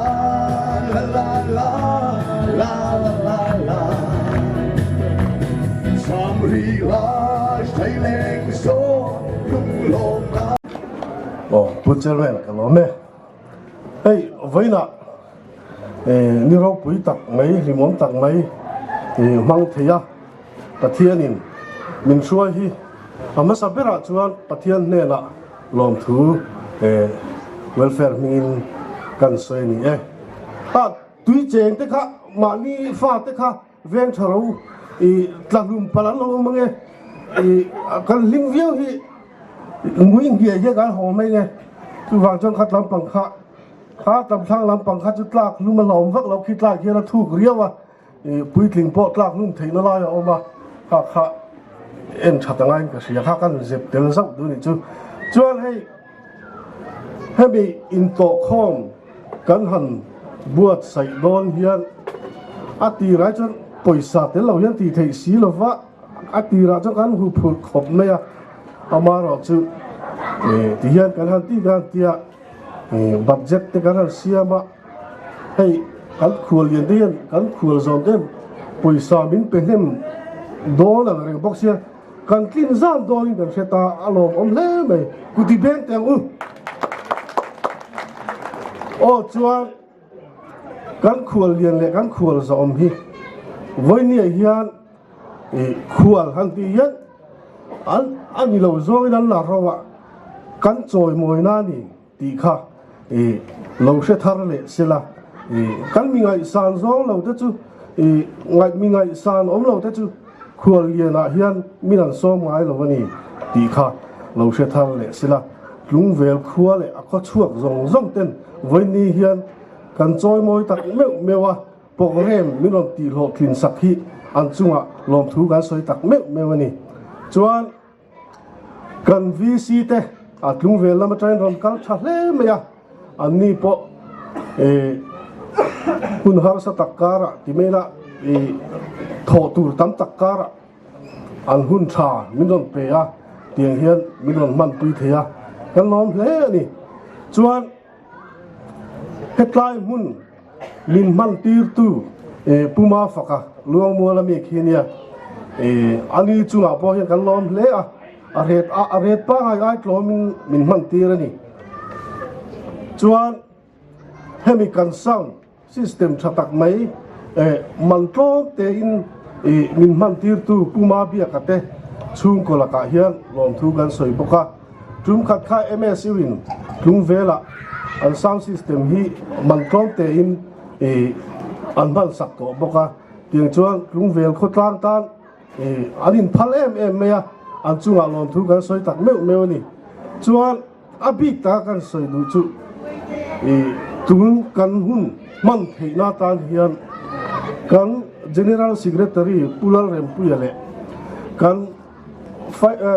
la la la la la la samri la sai leng so lung long na bút chân về là cái lỗ mẹ hey với nè như rau bụi tặc mấy thì món tặc mấy thì mang thấy ta thiên nhìn mình xuôi hi mà sao biết là chuan pathian nè là làm thứ welfare mình cần xoay nè tuy chèn thế khác mà ni pha thế khác ven thầu làm lùm palan lâu mà nghe cần linh viêu hi nguyên gì vậy cái hồ mấy nghe tu vàng trong khát làm bằng khát khát làm sang làm bằng khát chút lạc lùm mà làm vắt làm khít lạc kia là thu riêu bụi linh bọt lạc lùm thấy nó lai ở mà khát em chặt ngay cái gì khác cái dẹp tiền sâu đối với chú hay bị Intawhkhawm cẩn thận buat sài đón hiền tì ra cho पैसा tiền lâu hiền tì thấy xí là vợ atira cho kan hu phut khop me ya amaro chu ti hian kan han ti gan tia budget te kan han siama hei kan khul lian den kan khul zom den poisa min penem do la reng box ya kan kin zan do ni dan seta alom om le me ku ti ben te u o chuan kan khul lian le kan khul zom hi voi ni hian khul han ti hian an ni lo zo dan la rawa kan choi moi na ni ti kha lo she thar le sila kan mi ngai san zo lo te chu ngai mi ngai san om lo te chu khul lian a hian mi nan so ngai lo ni ti kha lo she thar le sila Tlungvel khua le a kho chuak zong zong ten voi ni hian kan choi moi tak mewa program mi ron ti lo thin sak hi an chunga lom thu kan soi tak mewa ni chuan kan VC te a Tlungvel lama train ron kal tha hle me ya an ni po hun har sa takara ti mela tho tur tam takara an hun tha min ron pe ya tiang hian min ron man pui the ya kan lom hle ni chuan hetlai mun min man tir tu puma faka luang mo la mi khinia ani chunga po hian kan lom hle a ret pa ai tlom min man tir ani chuan hemi kan sound system thatak mai man tlom te in min man tir tu puma bia ka te chung ko la ka hian lom thu kan soi boka tum khat kha ms win Tlungvela an sound system hi man tlom te in an ban sak to boka tiang chuan Tlungvel kho tlang tan anin phal em me ya an chunga lom thu kan soi tak meu ni chuan abik ta kan soi du chu tun kan hun man theina tan hian kan general secretary pulal rem puyale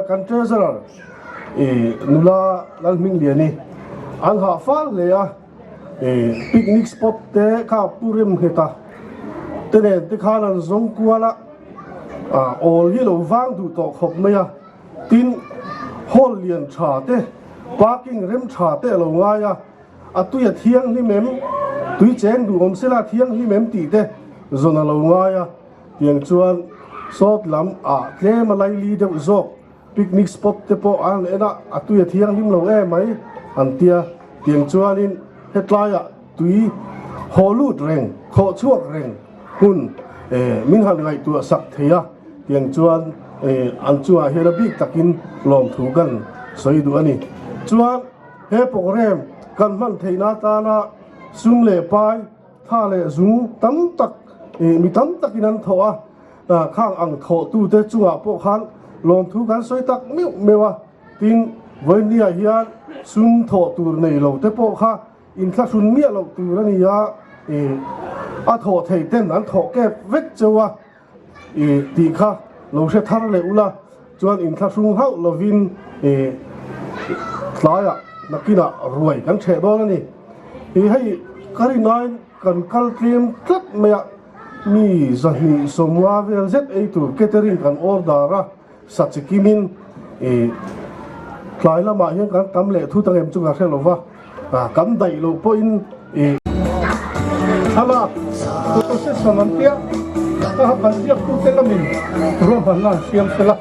kan treasurer nula lalming liani an ha fal le ya picnic spot te kha purim heta tene te khanan zong kuala ol hi lo wang du to khop me ya tin hol lian tha te parking rem tha te lo nga ya atuya thiang hi mem tui cheng du om sela thiang hi mem ti te zona lo nga ya tiang chuan sot lam tle malai li de zok picnic spot te po an ena atuya thiang him lo mai an tia tiang chuan in hetlaya tui holut reng kho chuak reng hun min han ngai tu sak theya tiang chuan an chua hera bik takin lom thu kan soi du ani chuan he program kan man theina ta na sum le pai tha le zung tam tak mi tam takin an thoa khang ang tho tu te chunga po khan lom thu kan soi tak mewa tin voi nia hian sum tho tur nei lo te po kha in thla sun mia lo tur ani ya a tho thei ten an tho ke vek chawa ti kha lo she thar le ula chuan in thla sung hau lovin tlaya nakina ruai kan che do ani hei kari nine kan kal trim tlat maya mi zahni somwa vel zet ei tur catering kan ordera sachikimin tlai lama hian kan tam le thu tangem chunga khelova kan dai lo po in hala to se samantia ta ban dia ku telamin ro bana siam sela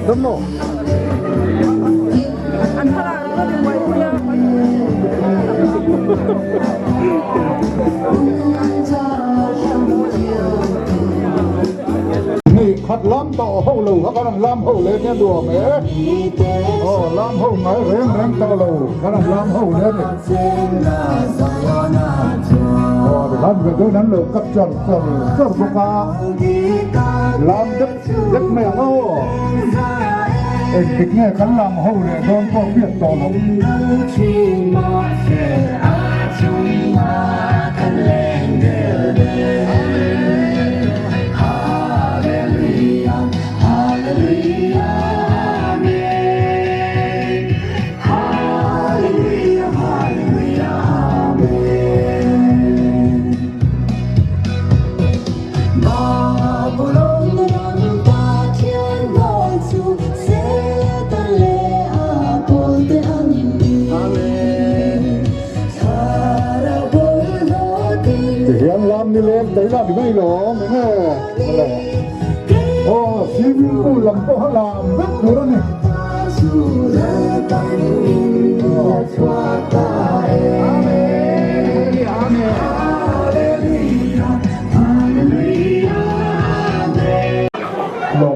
Damo. khat lam to ho lo ha kan lam ho le ne du me lam ho ngai reng to lo kan lam ho le ne lam về tôi nắn được cấp chuẩn cơ ca làm đất mẹ ngô kịch nghe cắn làm hậu để con có việc to lắm đi lên đấy là bị ngay lỗ mấy nghe xin cô làm có làm rất nhiều đó này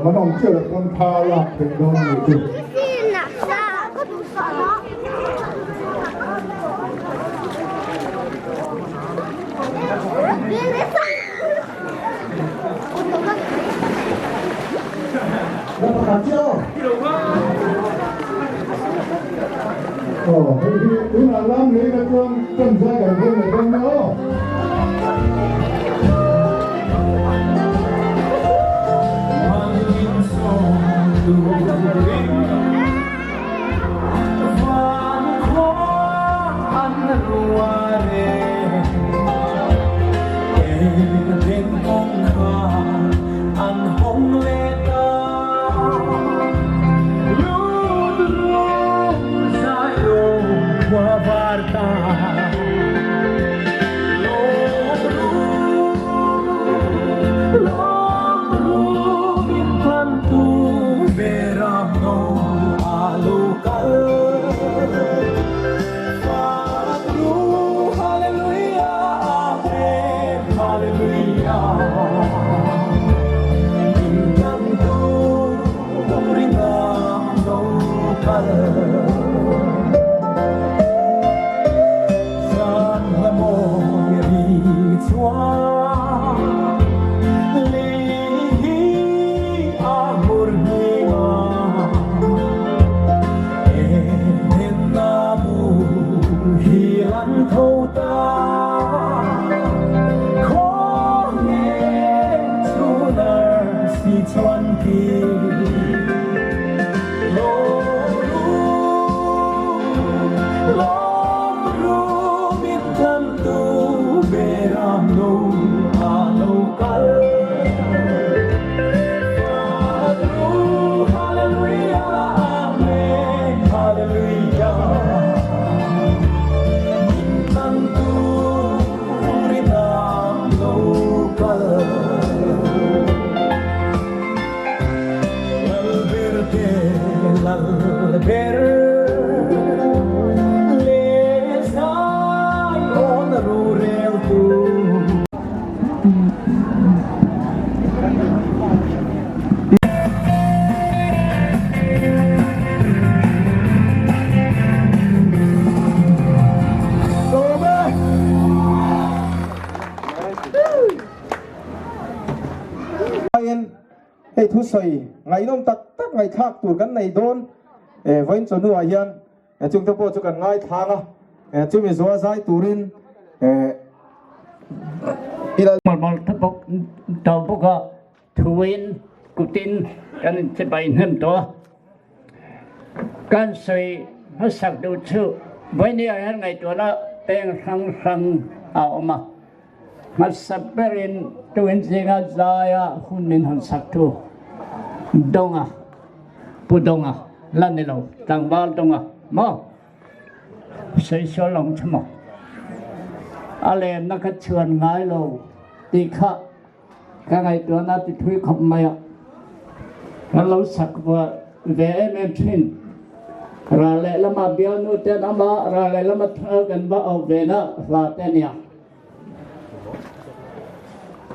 mà nó chưa là con tha lạc thì nó người cứ là làm lý là con ra cả thêm là con nữa thu soi ngày nôm tắc ngày khác tụi cái này đôn với cho nuôi hiền chúng ta bộ cho cái ngày tháng chúng mình xóa giải tụi một tháp bốc tàu bốc thuyền cụ tin cái này sẽ bay hơn đó cái soi nó sạc đồ chữ với nhiều hơn ngày đó là tên sang mà separin tuin singa zaya hunin hon saktu donga pudonga lanilo tangbal donga mo sei so long chmo ale nakat chuan ngai lo ti kha ka ngai to na ti thui khop maya lo sakwa ve em thin ra le lama bianu te nama ra le lama thagan ba au ve na la te nia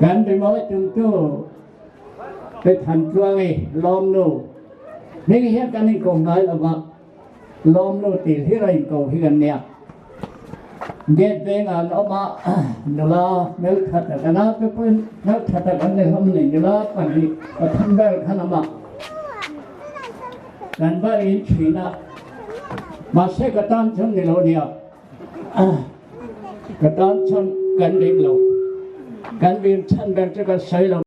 kan đi mỗi chúng tôi cái thằng chuông ấy lom nô nên hiện cái này còn nói là mà lom nô thì thế này cầu thì gần nè ghét bên là nó mà nó là nếu thật là cái nào cái bên nếu thật là cái này không này nó là cái gì ở thằng bé cái nào mà gần ba yên chỉ là mà sẽ cái tan chân này lâu nè cái tan chân gần đến lâu gần bên chân bên这个水了。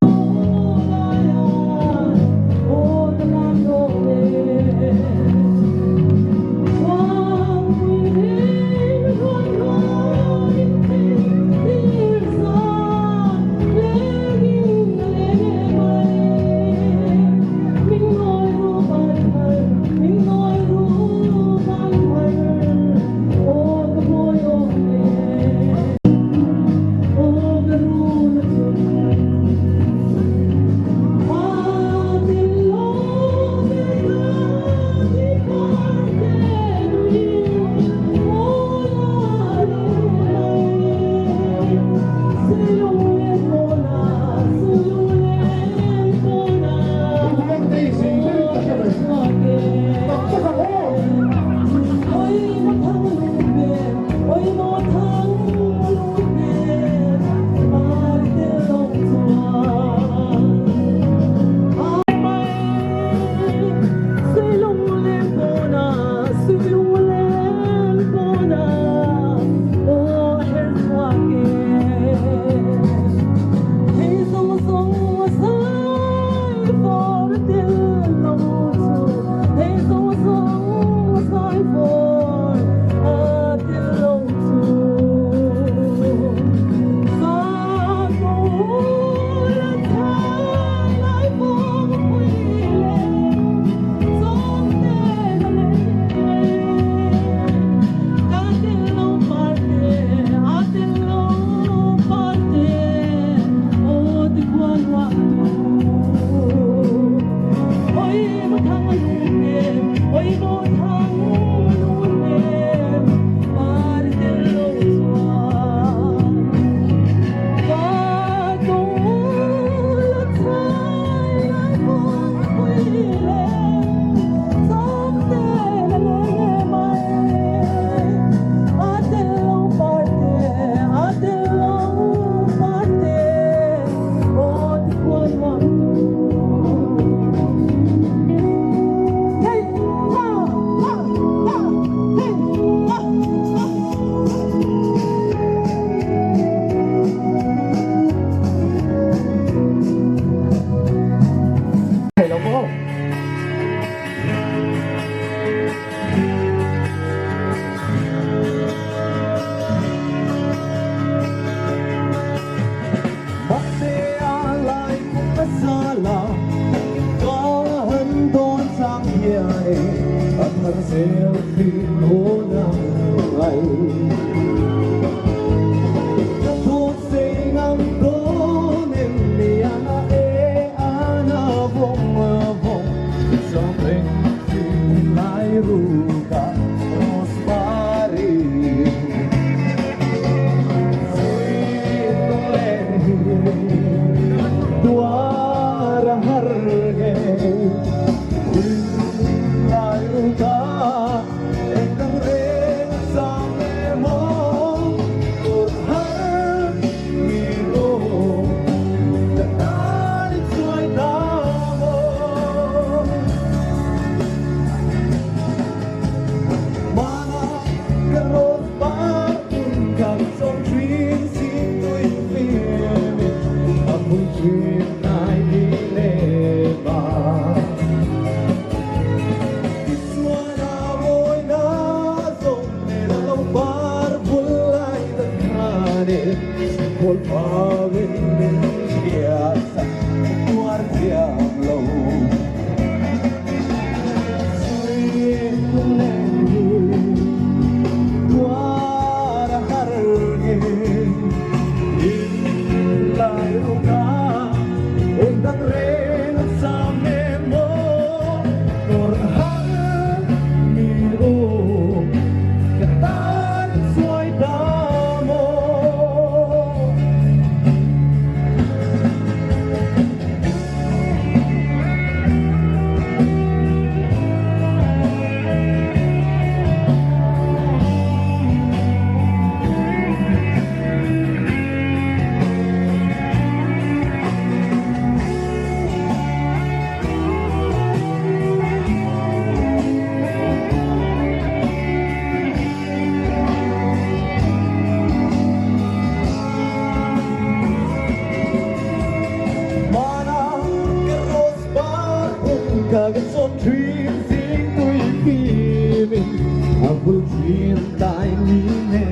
bul chin dai ni ne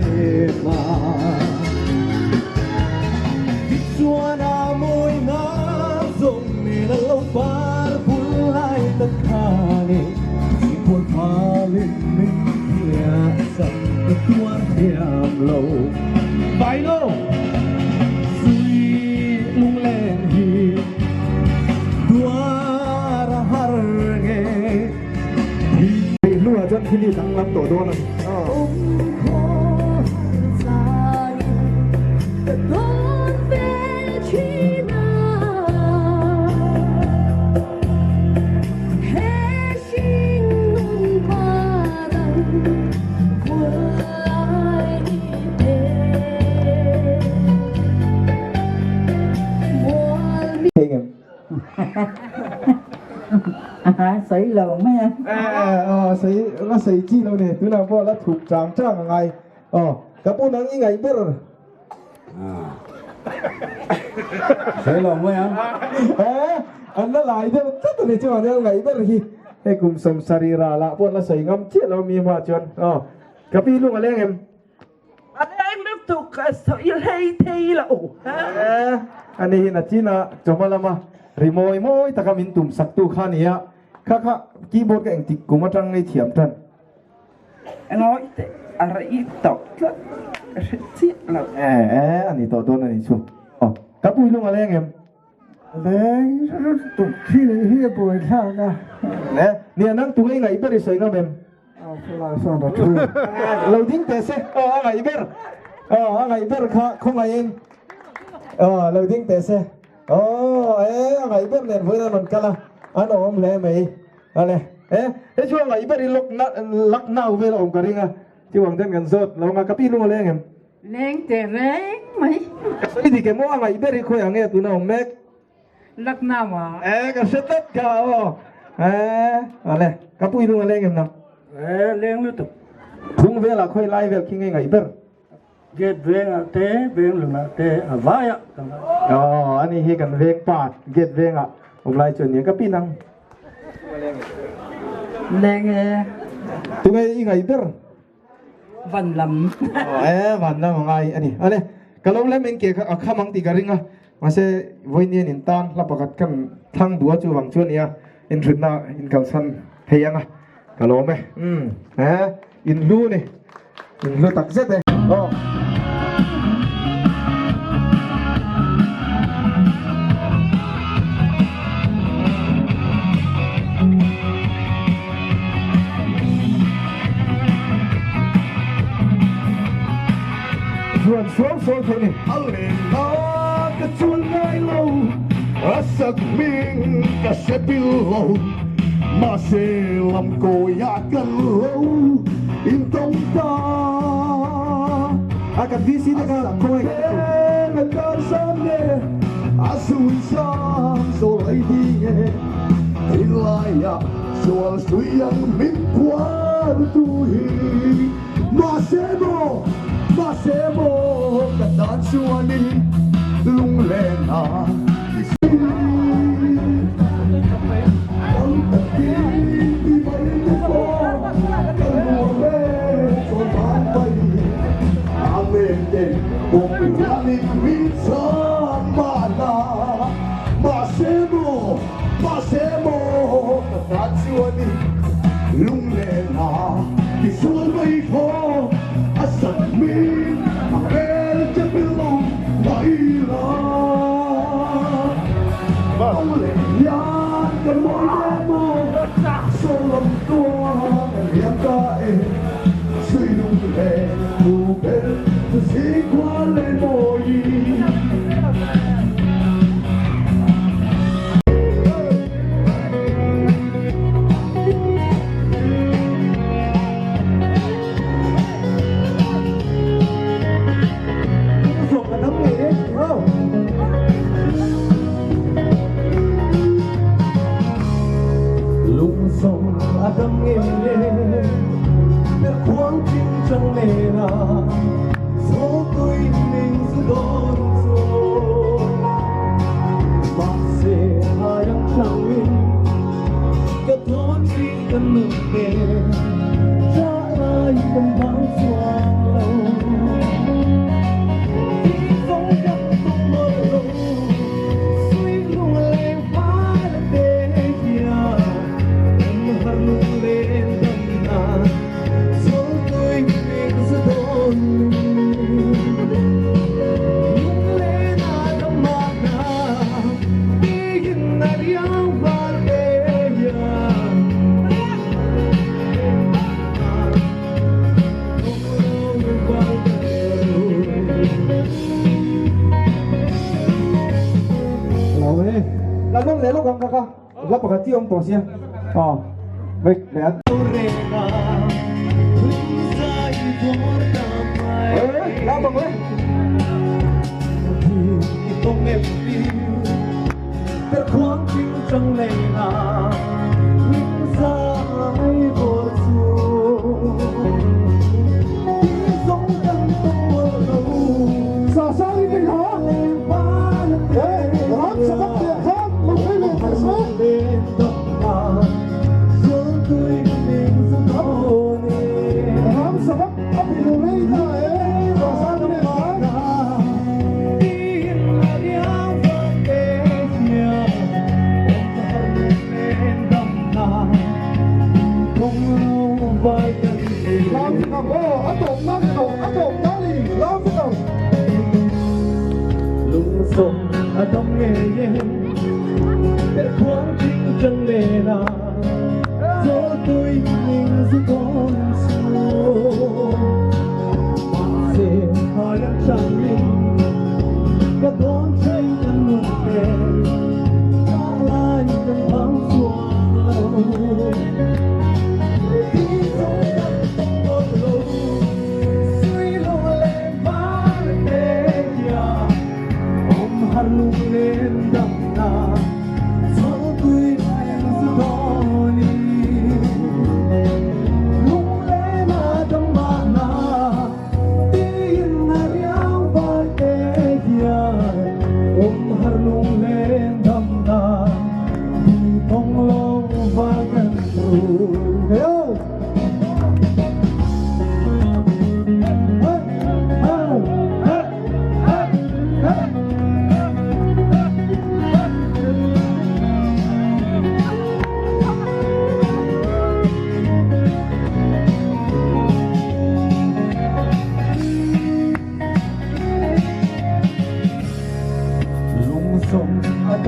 ma ti chuana moi na zong ni la lo par bul lai ta khani ti bul palin min ya sa tuan hiam lo bai lo sui lung len hi duara har ge lu chân khi đi thắng lắm tổ đua này sấy lầu mấy anh sấy nó sấy chi đâu nè thứ nào vô là thuộc trạm trang ngày các bố nắng như ngày biết rồi sấy lầu mấy anh anh nó lại thế tất này chứ mà ngày biết rồi khi hay cùng sống sari ra là bố nó sấy ngâm chết lâu mi mà chuyện các bi luôn mà lên em anh em thuộc sấy hay thi là anh ấy là chi là chúng ta làm mà remoi moi ta kamin tum saktu khania kha keyboard ka engtik kuma tang nei thiam tan nói ara ít tóc chết là ani to don ani chu ka pui lu ngaleng em leng tum khi hi boi tha na ne nang tu ngai ber soi ngam em la son da tu lo ding te se ngai ber kha không ngai en lo ding te se ngày biết nền với nó cala anh ôm lẽ mày ale thế chúa ngày biết đi lắc nào về là ôm cái ringa chứ hoàng thân gần rớt là ông capi luôn lên em lên để lên mày cái gì cái mua ngày biết đi khơi hàng nghe tụi nó mẹ lắc nào mà cái tất cả ale capi luôn lên em nào lên luôn tục không về là khơi lại về khi ngày biết get về à té về luôn à té à vai à anh ấy hiện cần về part get về à ông lại chuyện những cái pin năng lên tụi ngay ngày biết văn lắm văn lắm ngay anh ấy kalau lem yang kek akhamang tiga ringa masih voinian intan lapakat kan thang dua cu bang cuan ya in rina in kalsan heyanga kalau meh in lu tak zet Chuan xuống thế này anh lên đó cái chuan ngay lâu sắc miếng cái sẽ lâu mà sẽ làm cô ya cần lâu in tông ta akan di sini kan koi kan samne asun sam so lai di ilaya so suyang min kwa tu hi Masemo katan suani lung lena Masemo katan suani lung lena kisuan mai ko asal min akal jebelong baila oleh yang kemoyemo solom tua yang kae suilung le ubel sequale moi là luôn lấy lúc găng cả lắp vào cái tiêm bỏ xe vậy để làm bằng đấy không em điแต่ความจริงจังเลยนะยิ่งสายบทสูที่สงกันตัวเราสาสายไม่หาเลยบ้านเฮ้ยรับสมัครเดือดครับมันไม่เป็นภาษาเดินต่อมาส่วนตัวเองสุดท้ายรับสมัครอัพอยู่ไม่ได้ภาษาไม่หาส่งต้องเงียบแต่ความจริงจังเลยนะโซ่ตัวเองสุดท้ายสู้มาเสียหายจังเลยก็โดนใจกันหมดเลยอะไรกันบางส่วนที่สงกันต้องหมดลงสุยลงเลยบ้านเดียharlungen damna soltuienzoni lule ma damna tin hariam bateya harlungen damna tonglo bagan yo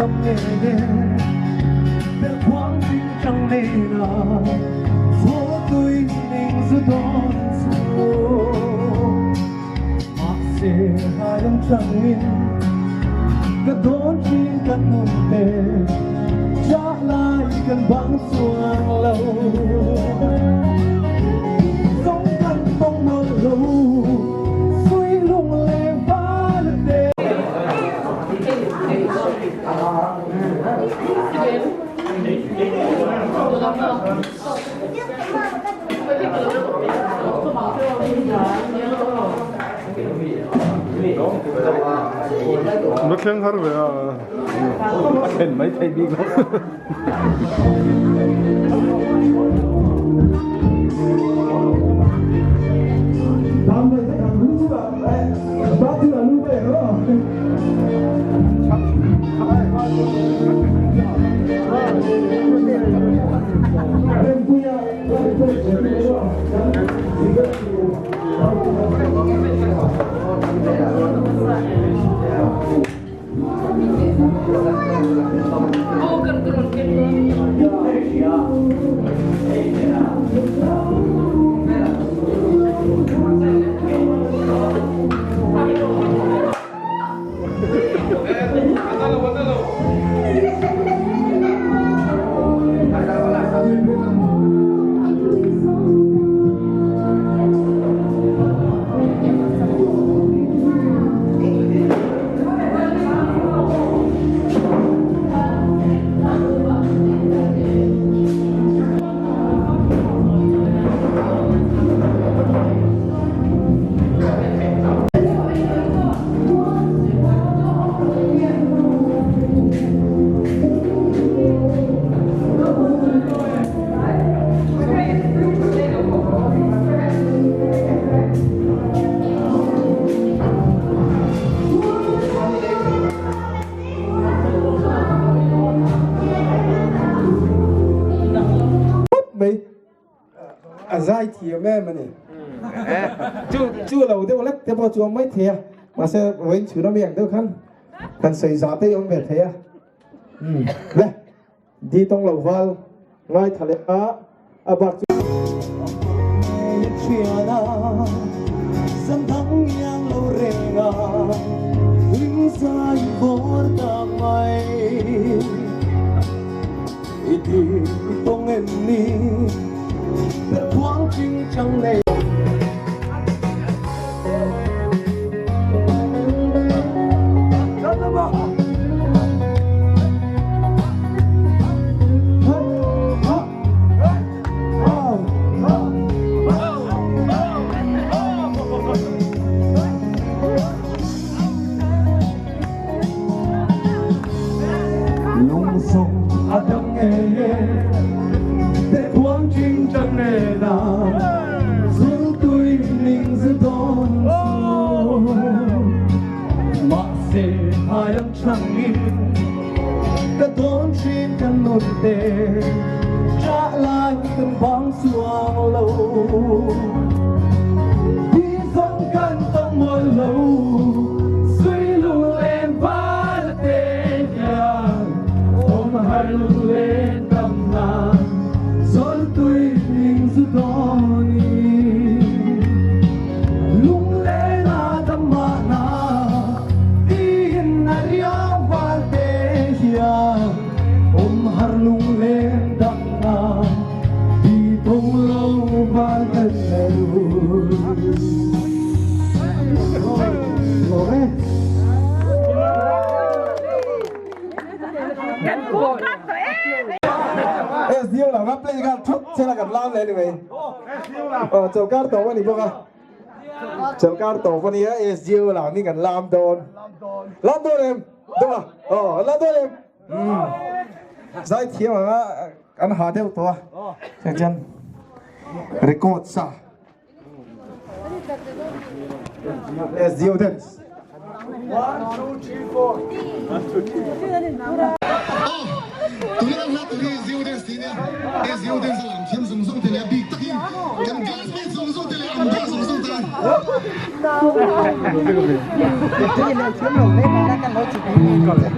ต้องเงียบแต่ความจริงจังเลยนะโซ่ตัวเองสุดท้ายสู้มาเสียหายจังมินก็โดนทิ้งกันหมดเลยจากลายกันบางส่วนเราสองกันต้องหมดรู้สุยลงเลยบ้านเดnó khen hơn về ห็นไหมไทยดีครับ làm này sẽ làm đúng chứ bạn bác chưa là lưu về nữa em vui à dai thì mẹ mà này chưa lâu đâu lắc thế bao chuông mấy thế mà sẽ với chữ nó miệng đâu khăn cần xảy ra tới ông về thế à đây đi tông lầu val ngay thale à bạc chuyện dân thắng yang lâu renga linh sai vô ta mai chẳng này lung sông ở trong nghề để quang trình trong nghề nào giữ tôi mình giữ con mà sẽ hai âm trăng in đã đón chim căn nốt tê trả lại từng bóng xuang lâu đi sống căn tâm mơ lâu suy lung lên ba tê nhà hai lung lên tầm nàn gió tươi mình giữ đón lung lên à tầm na tin na riang van te hiang har lung lên tầm nàn đi tông lâu van thân SDO là ngắp lên gan thúc sẽ là gặp lam lên này chầu cát tổวันนี้พวกอะchầu cát tổวันนี้SDO làมีกันlam đồn em đúng không lam đồn em giải thiệu mà ăn hạt theo tổ chắc chắn record sa SDO dance 1, 2, 3, 4 tụi nó là tụi nó diêu đen xí nè, diêu đen là làm chiếm dùng dùng thì là bị tắc in, cầm gas mấy dùng dùng thì là ăn gas dùng dùng tay. Cái này chiếm đầu đấy nó đang nói chuyện còn lại.